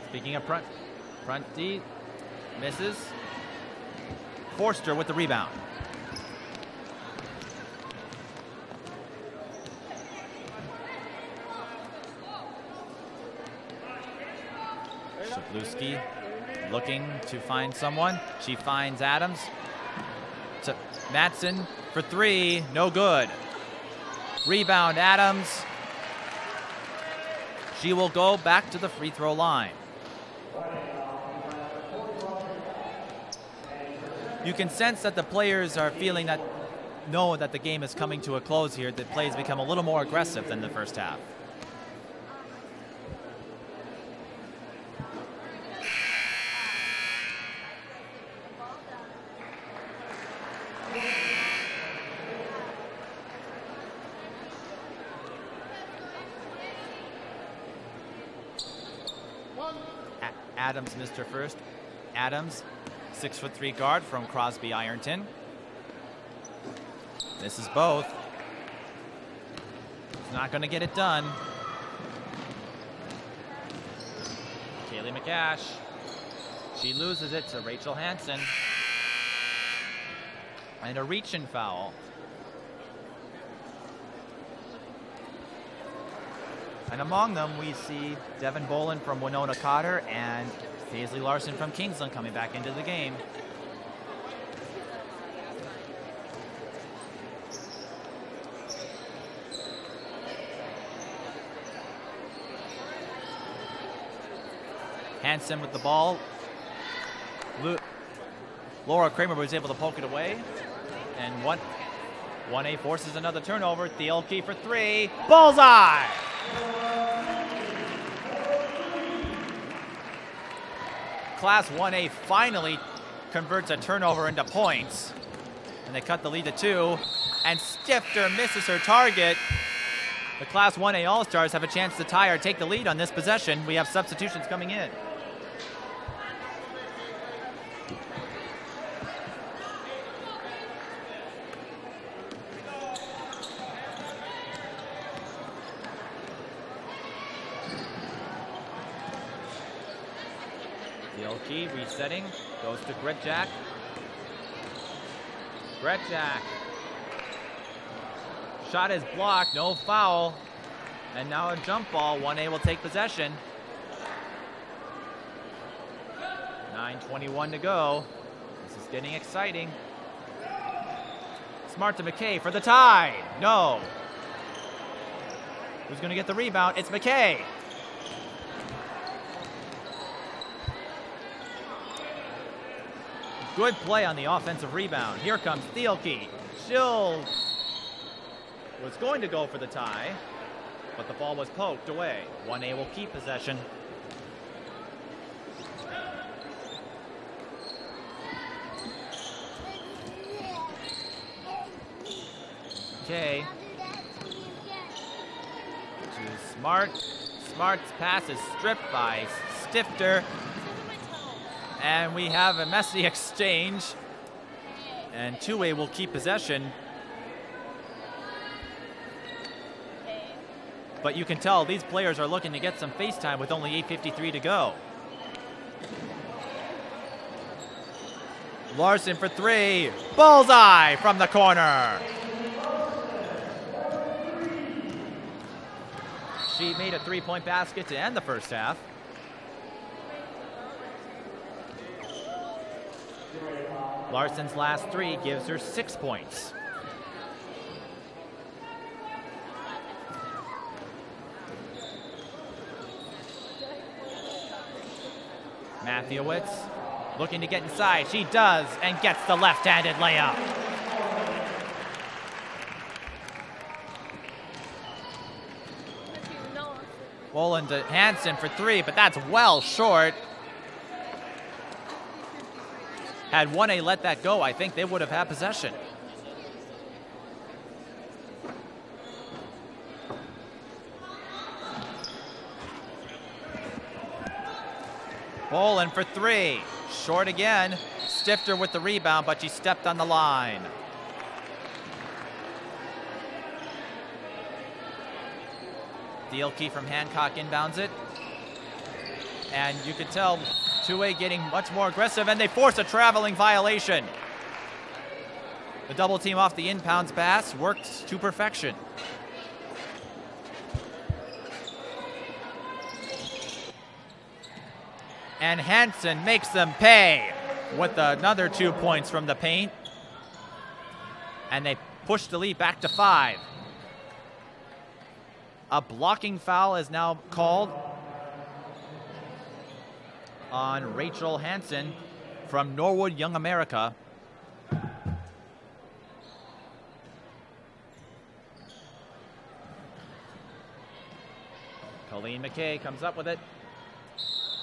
Speaking of Prunty, misses. Forster with the rebound. Shabluski looking to find someone. She finds Adams. To Matson for 3. No good. Rebound Adams. She will go back to the free throw line. You can sense that the players are feeling that, know that the game is coming to a close here. The plays become a little more aggressive than the first half. Adams missed her first. Adams, 6'3" guard from Crosby Ironton. This is both. It's not going to get it done. Kaylee McCash. She loses it to Rachel Hansen. And a reach-in foul. And among them, we see Devin Boland from Winona Cotter and Paisley Larson from Kingsland coming back into the game. Hansen with the ball. Laura Kramer was able to poke it away. And 1A forces another turnover. Thielke for 3. Bullseye! Class 1A finally converts a turnover into points. And they cut the lead to 2. and Stifter misses her target. The Class 1A All-Stars have a chance to tie or take the lead on this possession. We have substitutions coming in. Dielke resetting, goes to Gretjak. Gretjak. Shot is blocked, no foul. And now a jump ball, 1A will take possession. 9:21 to go. This is getting exciting. Smart to McKay for the tie. No. Who's going to get the rebound? It's McKay. Good play on the offensive rebound. Here comes Thielke. She'll was going to go for the tie, but the ball was poked away. 1A will keep possession. Okay. To Smart. Smart's pass is stripped by Stifter. And we have a messy exchange. And 2A will keep possession. But you can tell these players are looking to get some face time with only 8:53 to go. Larson for three. Bullseye from the corner. She made a three-point basket to end the first half. Larson's last three gives her 6 points. Matthewitz looking to get inside. She does, and gets the left-handed layup. Boland to Hansen for three, but that's well short. Had 1A let that go, I think they would have had possession. Boland for three. Short again. Stifter with the rebound, but she stepped on the line. Dielke from Hancock inbounds it. And you can tell 2A getting much more aggressive, and they force a traveling violation. The double team off the inbounds pass worked to perfection. And Hansen makes them pay with another 2 points from the paint. And they push the lead back to 5. A blocking foul is now called on Rachel Hansen from Norwood Young America. Colleen McKay comes up with it.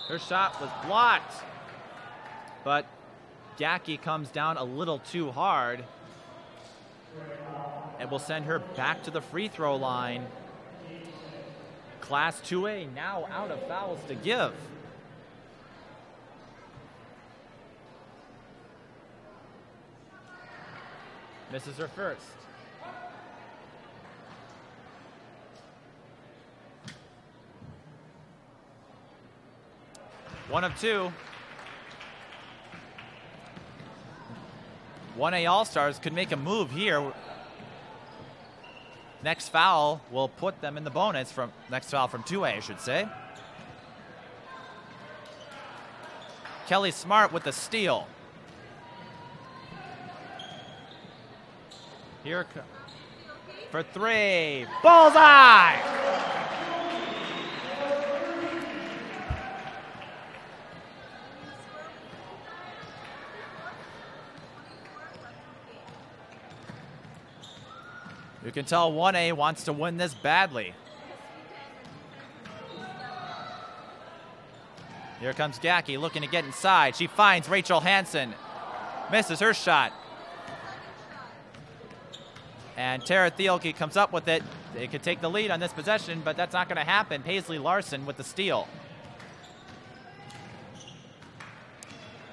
Her shot was blocked, but Gacky comes down a little too hard and will send her back to the free throw line. Class 2A now out of fouls to give. Misses her first. One of two. 1A All-Stars could make a move here. Next foul will put them in the bonus from next foul from 2A, I should say. Kelly Smart with the steal. Here for three. Bullseye! You can tell 1A wants to win this badly. Here comes Gacky looking to get inside. She finds Rachel Hansen. Misses her shot. And Tara Thielke comes up with it. They could take the lead on this possession, but that's not going to happen. Paisley Larson with the steal.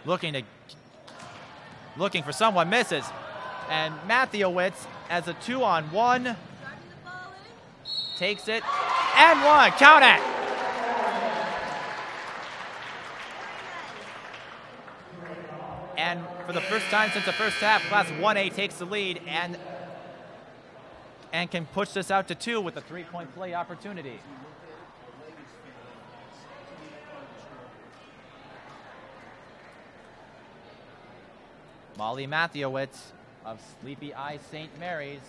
Looking for someone, misses. And Mathiewicz as a 2-on-1. Takes it, and one, count it! And for the first time since the first half, Class 1A takes the lead and can push this out to 2 with a 3-point play opportunity. Molly Mathiewicz of Sleepy Eye St. Mary's.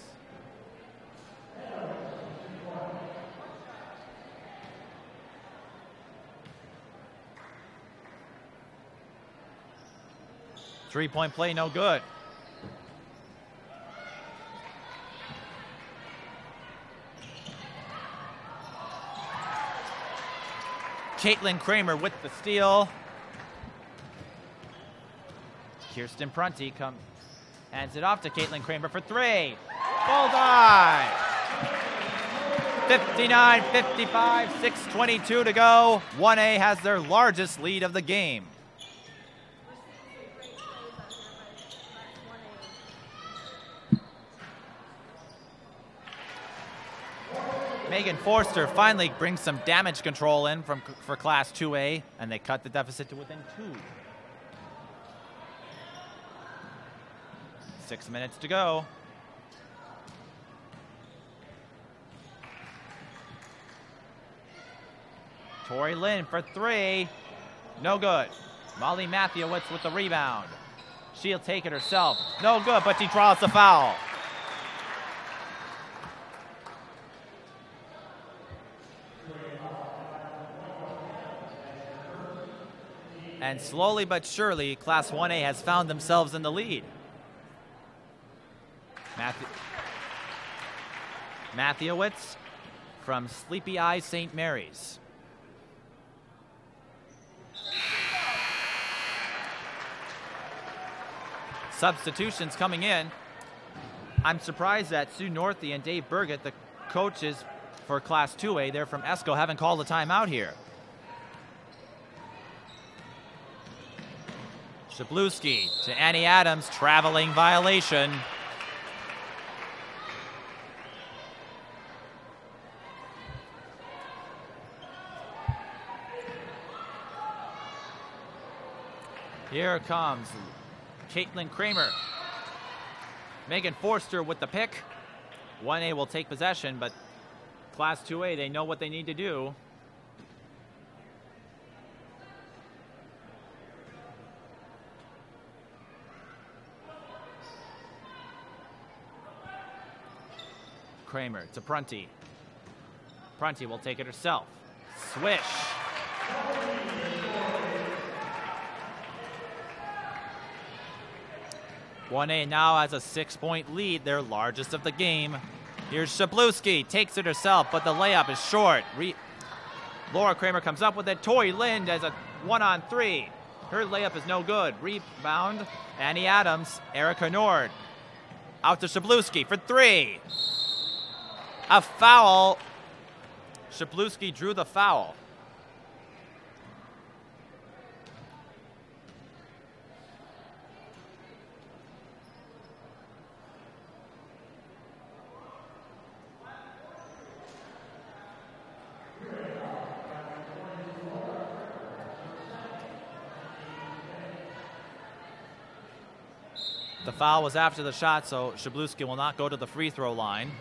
Three-point play, no good. Caitlin Kramer with the steal. Kirsten Prunty hands it off to Caitlin Kramer for 3. Bullseye! 59-55, 6:22 to go. 1A has their largest lead of the game. Megan Forster finally brings some damage control in for Class 2A, and they cut the deficit to within 2. 6 minutes to go. Tori Lynn for 3. No good. Molly Mathiewicz with the rebound. She'll take it herself. No good, but she draws the foul. And slowly but surely, Class 1A has found themselves in the lead. Mathiewicz from Sleepy Eye St. Mary's. Substitutions coming in. I'm surprised that Sue Northey and Dave Burgett, the coaches for Class 2A, they're from ESCO, haven't called a timeout here. Shabluski to Annie Adams, traveling violation. Here comes Caitlin Kramer. Megan Forster with the pick. 1A will take possession, but Class 2A, they know what they need to do. Kramer to Prunty. Prunty will take it herself. Swish. "1A now has a 6-point lead, their largest of the game. Here's Shabluski, takes it herself, but the layup is short. Laura Kramer comes up with it. Tori Lind has a 1-on-3. Her layup is no good. Rebound, Annie Adams, Erica Nord. Out to Shabluski for 3. A foul. Shabluski drew the foul. The foul was after the shot, so Shabluski will not go to the free throw line.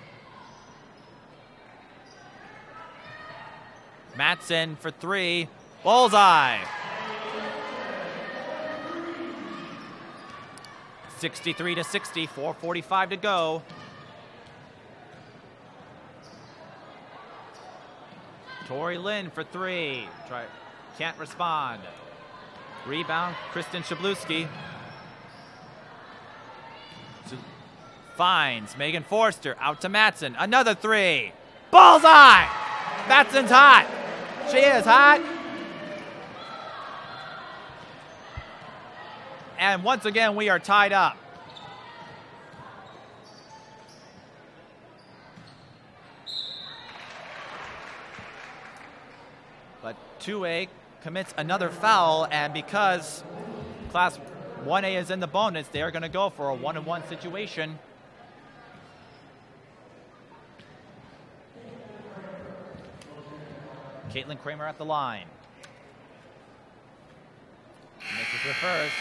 Matson for 3. Bullseye. 63-60, 4:45 to go. Tori Lynn for 3. Can't respond. Rebound, Kristen Shabluski. Finds Megan Forster, out to Matson. Another 3. Bullseye! Matson's hot. She is hot. And once again, we are tied up. But 2A commits another foul, and because Class 1A is in the bonus, they are going to go for a 1-on-1 situation. Caitlin Kramer at the line. Misses her first.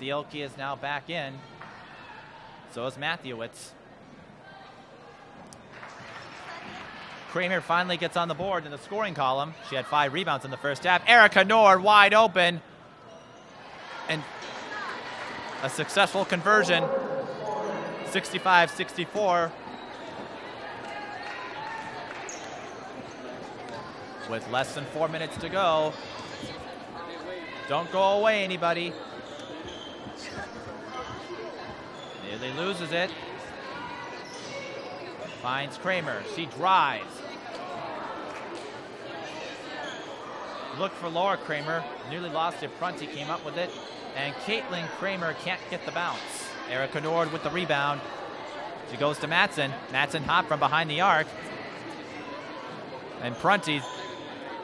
Thielke is now back in. So is Matthewitz. Kramer finally gets on the board in the scoring column. She had 5 rebounds in the first half. Erica Nord wide open. And a successful conversion. 65-64. With less than 4 minutes to go. Don't go away, anybody. Nearly loses it. Finds Kramer. She drives. Looked for Laura Kramer. Nearly lost it. Prunty came up with it. And Caitlin Kramer can't get the bounce. Erica Nord with the rebound. She goes to Matson. Matson hot from behind the arc. And Prunty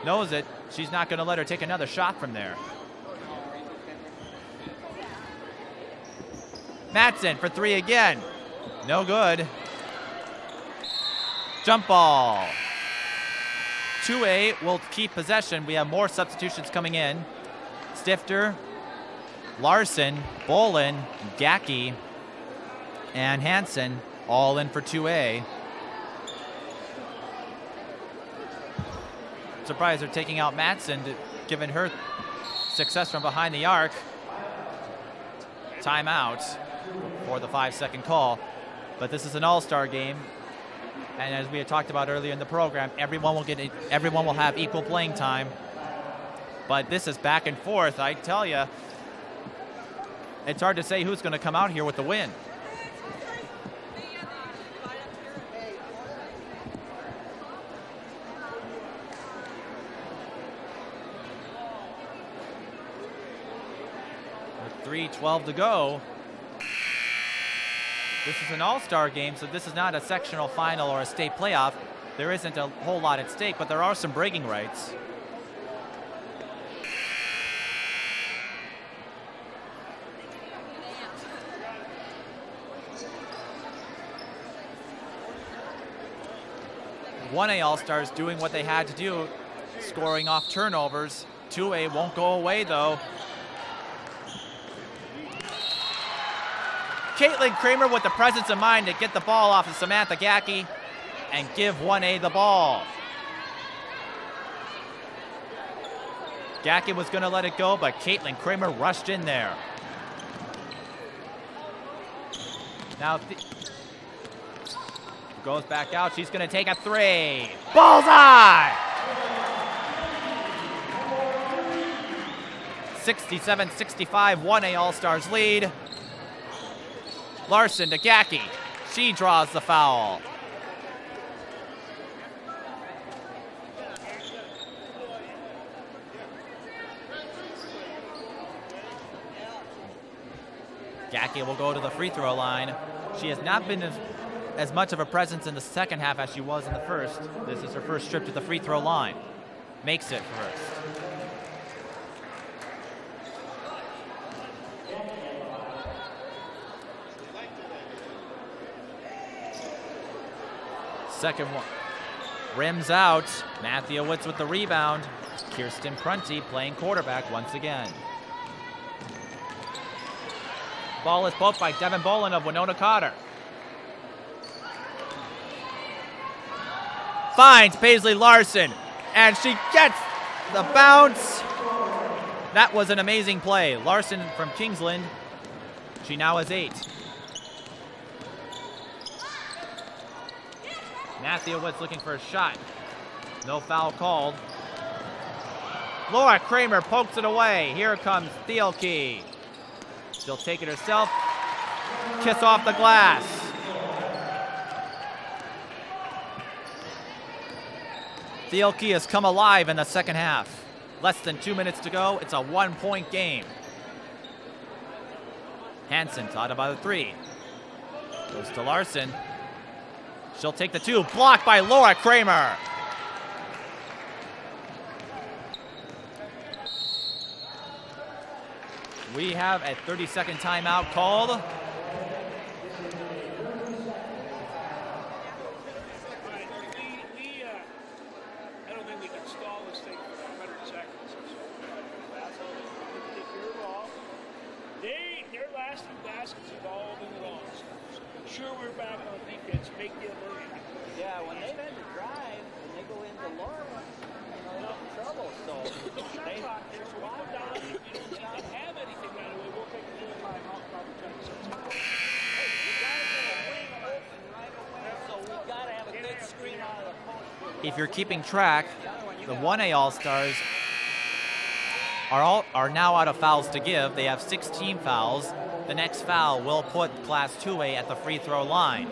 knows it. She's not going to let her take another shot from there. Matson for 3 again. No good. Jump ball. 2A will keep possession. We have more substitutions coming in. Stifter, Larson, Bolin, Gacky, and Hansen all in for 2A. Surprised they're taking out Matson, given her success from behind the arc. Timeout for the 5-second call. But this is an all-star game. And as we had talked about earlier in the program, everyone will have equal playing time. But this is back and forth. I tell you, it's hard to say who's going to come out here with the win. With 3:12 to go. This is an all-star game, so this is not a sectional final or a state playoff. There isn't a whole lot at stake, but there are some bragging rights. One A All-Stars doing what they had to do, scoring off turnovers. 2A won't go away, though. Caitlin Kramer with the presence of mind to get the ball off of Samantha Gacky and give 1A the ball. Gacky was going to let it go, but Caitlin Kramer rushed in there. Now goes back out. She's going to take a 3. Bullseye! 67-65, 1A All-Stars lead. Larson to Gacky. She draws the foul. Gacky will go to the free throw line. She has not been as much of a presence in the second half as she was in the first. This is her first trip to the free throw line. Makes it first. Second one. Rims out. Matthewitz with the rebound. Kirsten Prunty playing quarterback once again. Ball is poked by Devin Bolin of Winona Cotter. Finds Paisley Larson, and she gets the bounce. That was an amazing play. Larson from Kingsland. She now has 8. Matthewitz looking for a shot. No foul called. Laura Kramer pokes it away. Here comes Thielke. She'll take it herself. Kiss off the glass. Thielke has come alive in the second half. Less than 2 minutes to go. It's a 1-point game. Hansen taught about a 3. Goes to Larson. She'll take the 2. Blocked by Laura Kramer. We have a 30-second timeout called.
I don't think we can stall this thing for 100 seconds or so. Their last few baskets have all been long. So I'm sure we're back on defense. Make the alert.
Yeah, when they've had to drive and they go into Laura, they're in trouble. So they
Slow down. If you don't have anything right away, we'll take a little time out. Probably 10 seconds.
So we got to have a good screen out of the post.
If you're keeping track, the 1A All-Stars are now out of fouls to give. They have 16 fouls. The next foul will put Class 2A at the free throw line.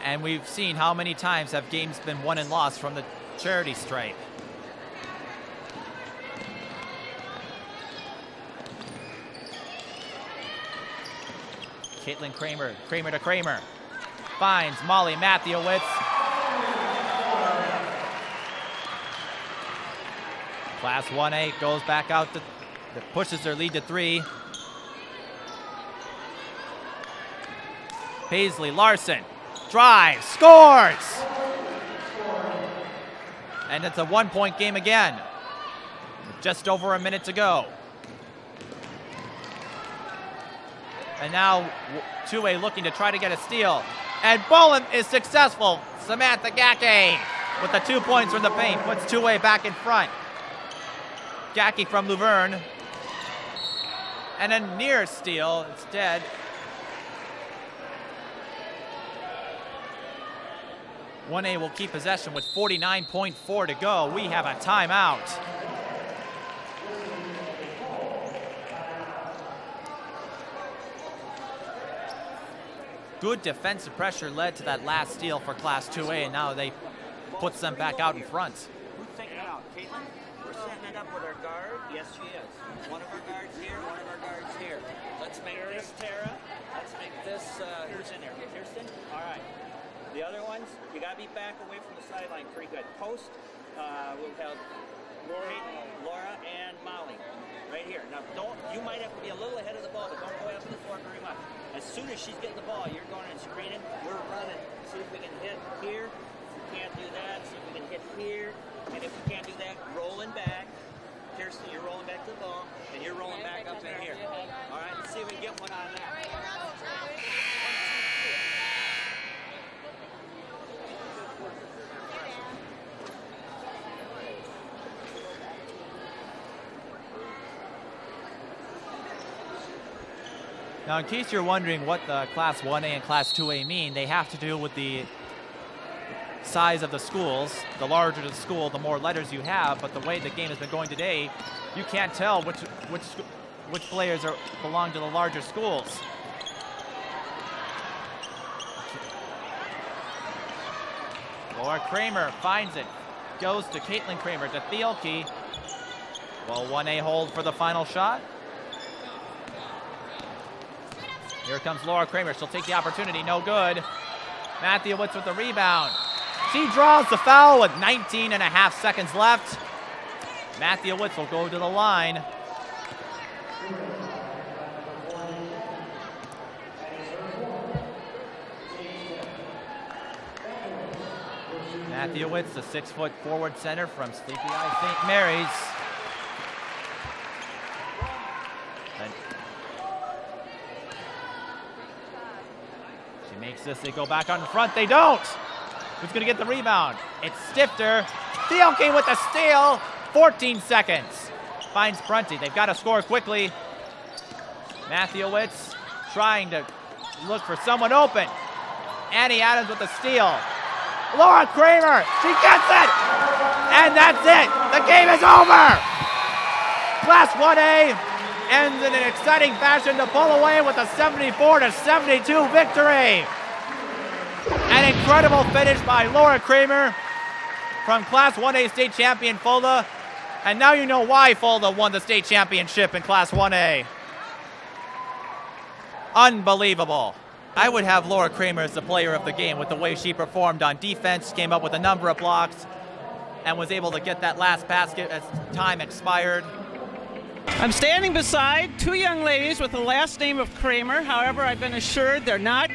And we've seen how many times have games been won and lost from the charity stripe. Caitlin Kramer, Kramer to Kramer. Finds Molly Matthewitz. Class 1A goes back out to, pushes their lead to 3. Paisley Larson drives, scores! And it's a 1-point game again. With just over a minute to go. And now 2A looking to try to get a steal. And Bowen is successful. Samantha Gacke with the 2 points from the paint puts 2A back in front. Gacke from Luverne. And a near steal instead. One A will keep possession with 49.4 to go. We have a timeout. Good defensive pressure led to that last steal for Class 2A, and now they puts them back out in front.
Who's taking it out? Caitlin? We're setting it up with our guard. Yes, she is. One of our guards here, one of our guards here. Let's make this Tara. Let's make this, who's in there? Kirsten? All right. The other ones, you got to be back away from the sideline pretty good. Post, we'll have Laura, and Molly right here. Now, you might have to be a little ahead of the ball, but don't go after the floor very much. As soon as she's getting the ball, you're going and screening. We're running. See if we can hit here. If we can't do that, see if we can hit here. And if we can't do that, rolling back. Kirsten, you're rolling back to the ball, and you're rolling back up in here. All right, let's see if we can get one on that.
Now, in case you're wondering what the Class 1A and Class 2A mean, they have to do with the size of the schools. The larger the school, the more letters you have. But the way the game has been going today, you can't tell which players belong to the larger schools. Laura Kramer finds it. Goes to Caitlin Kramer to Thielke. Well, 1A hold for the final shot. Here comes Laura Kramer. She'll take the opportunity. No good. Matthewitz with the rebound. She draws the foul with 19.5 seconds left. Matthewitz will go to the line. Matthewitz, the 6-foot forward center from Sleepy Eye St. Mary's. She makes this, they go back on the front, they don't! Who's gonna get the rebound? It's Stifter. Thielke with the steal, 14 seconds. Finds Prunty, they've gotta score quickly. Matthewitz trying to look for someone open. Annie Adams with the steal. Laura Kramer, she gets it! And that's it, the game is over! Class 1A ends in an exciting fashion to pull away with a 74-72 victory. An incredible finish by Laura Kramer from Class 1A state champion Fulda. And now you know why Fulda won the state championship in Class 1A. Unbelievable. I would have Laura Kramer as the player of the game with the way she performed on defense, came up with a number of blocks, and was able to get that last basket as time expired.
I'm standing beside two young ladies with the last name of Kramer. However, I've been assured they're not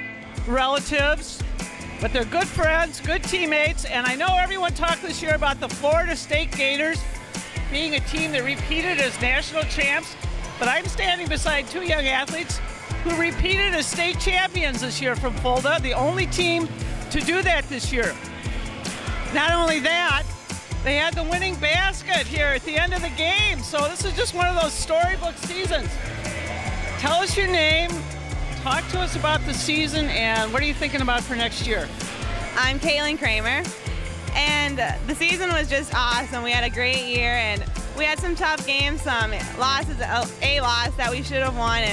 relatives, but they're good friends, good teammates, and I know everyone talked this year about the Florida State Gators being a team that repeated as national champs, but I'm standing beside two young athletes who repeated as state champions this year from Fulda, the only team to do that this year. Not only that, they had the winning basket here at the end of the game, so this is just one of those storybook seasons. Tell us your name, talk to us about the season, and what are you thinking about for next year?
I'm Caitlin Kramer, and the season was just awesome. We had a great year, and we had some tough games, some losses, a loss that we should have won,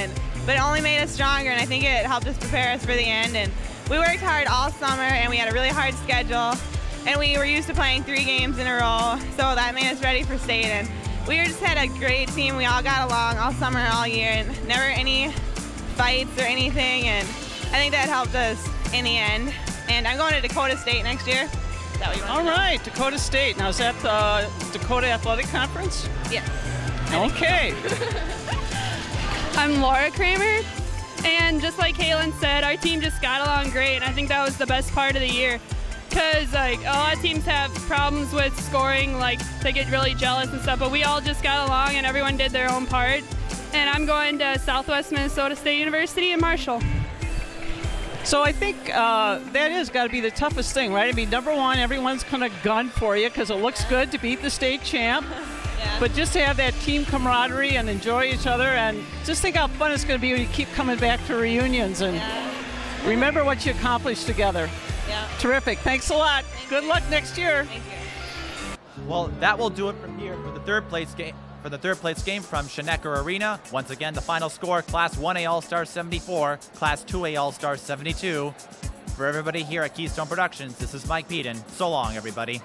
but it only made us stronger, and I think it helped us prepare us for the end. And we worked hard all summer, and we had a really hard schedule, and we were used to playing 3 games in a row, so that made us ready for state. And we just had a great team. We all got along all summer and all year, and never any fights or anything, and I think that helped us in the end. And I'm going to Dakota State next year. Is that what you want to know?
All right, Dakota State. Now, is that the Dakota Athletic Conference?
Yes.
Okay.
I'm Laura Kramer, and just like Kaylin said, our team just got along great, and I think that was the best part of the year. Because like a lot of teams have problems with scoring, like they get really jealous and stuff, but we all just got along and everyone did their own part. And I'm going to Southwest Minnesota State University in Marshall.
So I think that has got to be the toughest thing, right? I mean, number one, everyone's going to gun for you because it looks good to beat the state champ.
Yeah.
But just to have that team camaraderie and enjoy each other, and just think how fun it's going to be when you keep coming back to reunions and remember what you accomplished together.
Yeah.
Terrific. Thanks a lot. Good luck next year.
Thank you.
Well, that will do it from here for the third place game. For the third place game from Schoenecker Arena. Once again, the final score, Class 1A All-Stars 74, Class 2A All-Stars 72. For everybody here at Keystone Productions, this is Mike Peden. So long, everybody.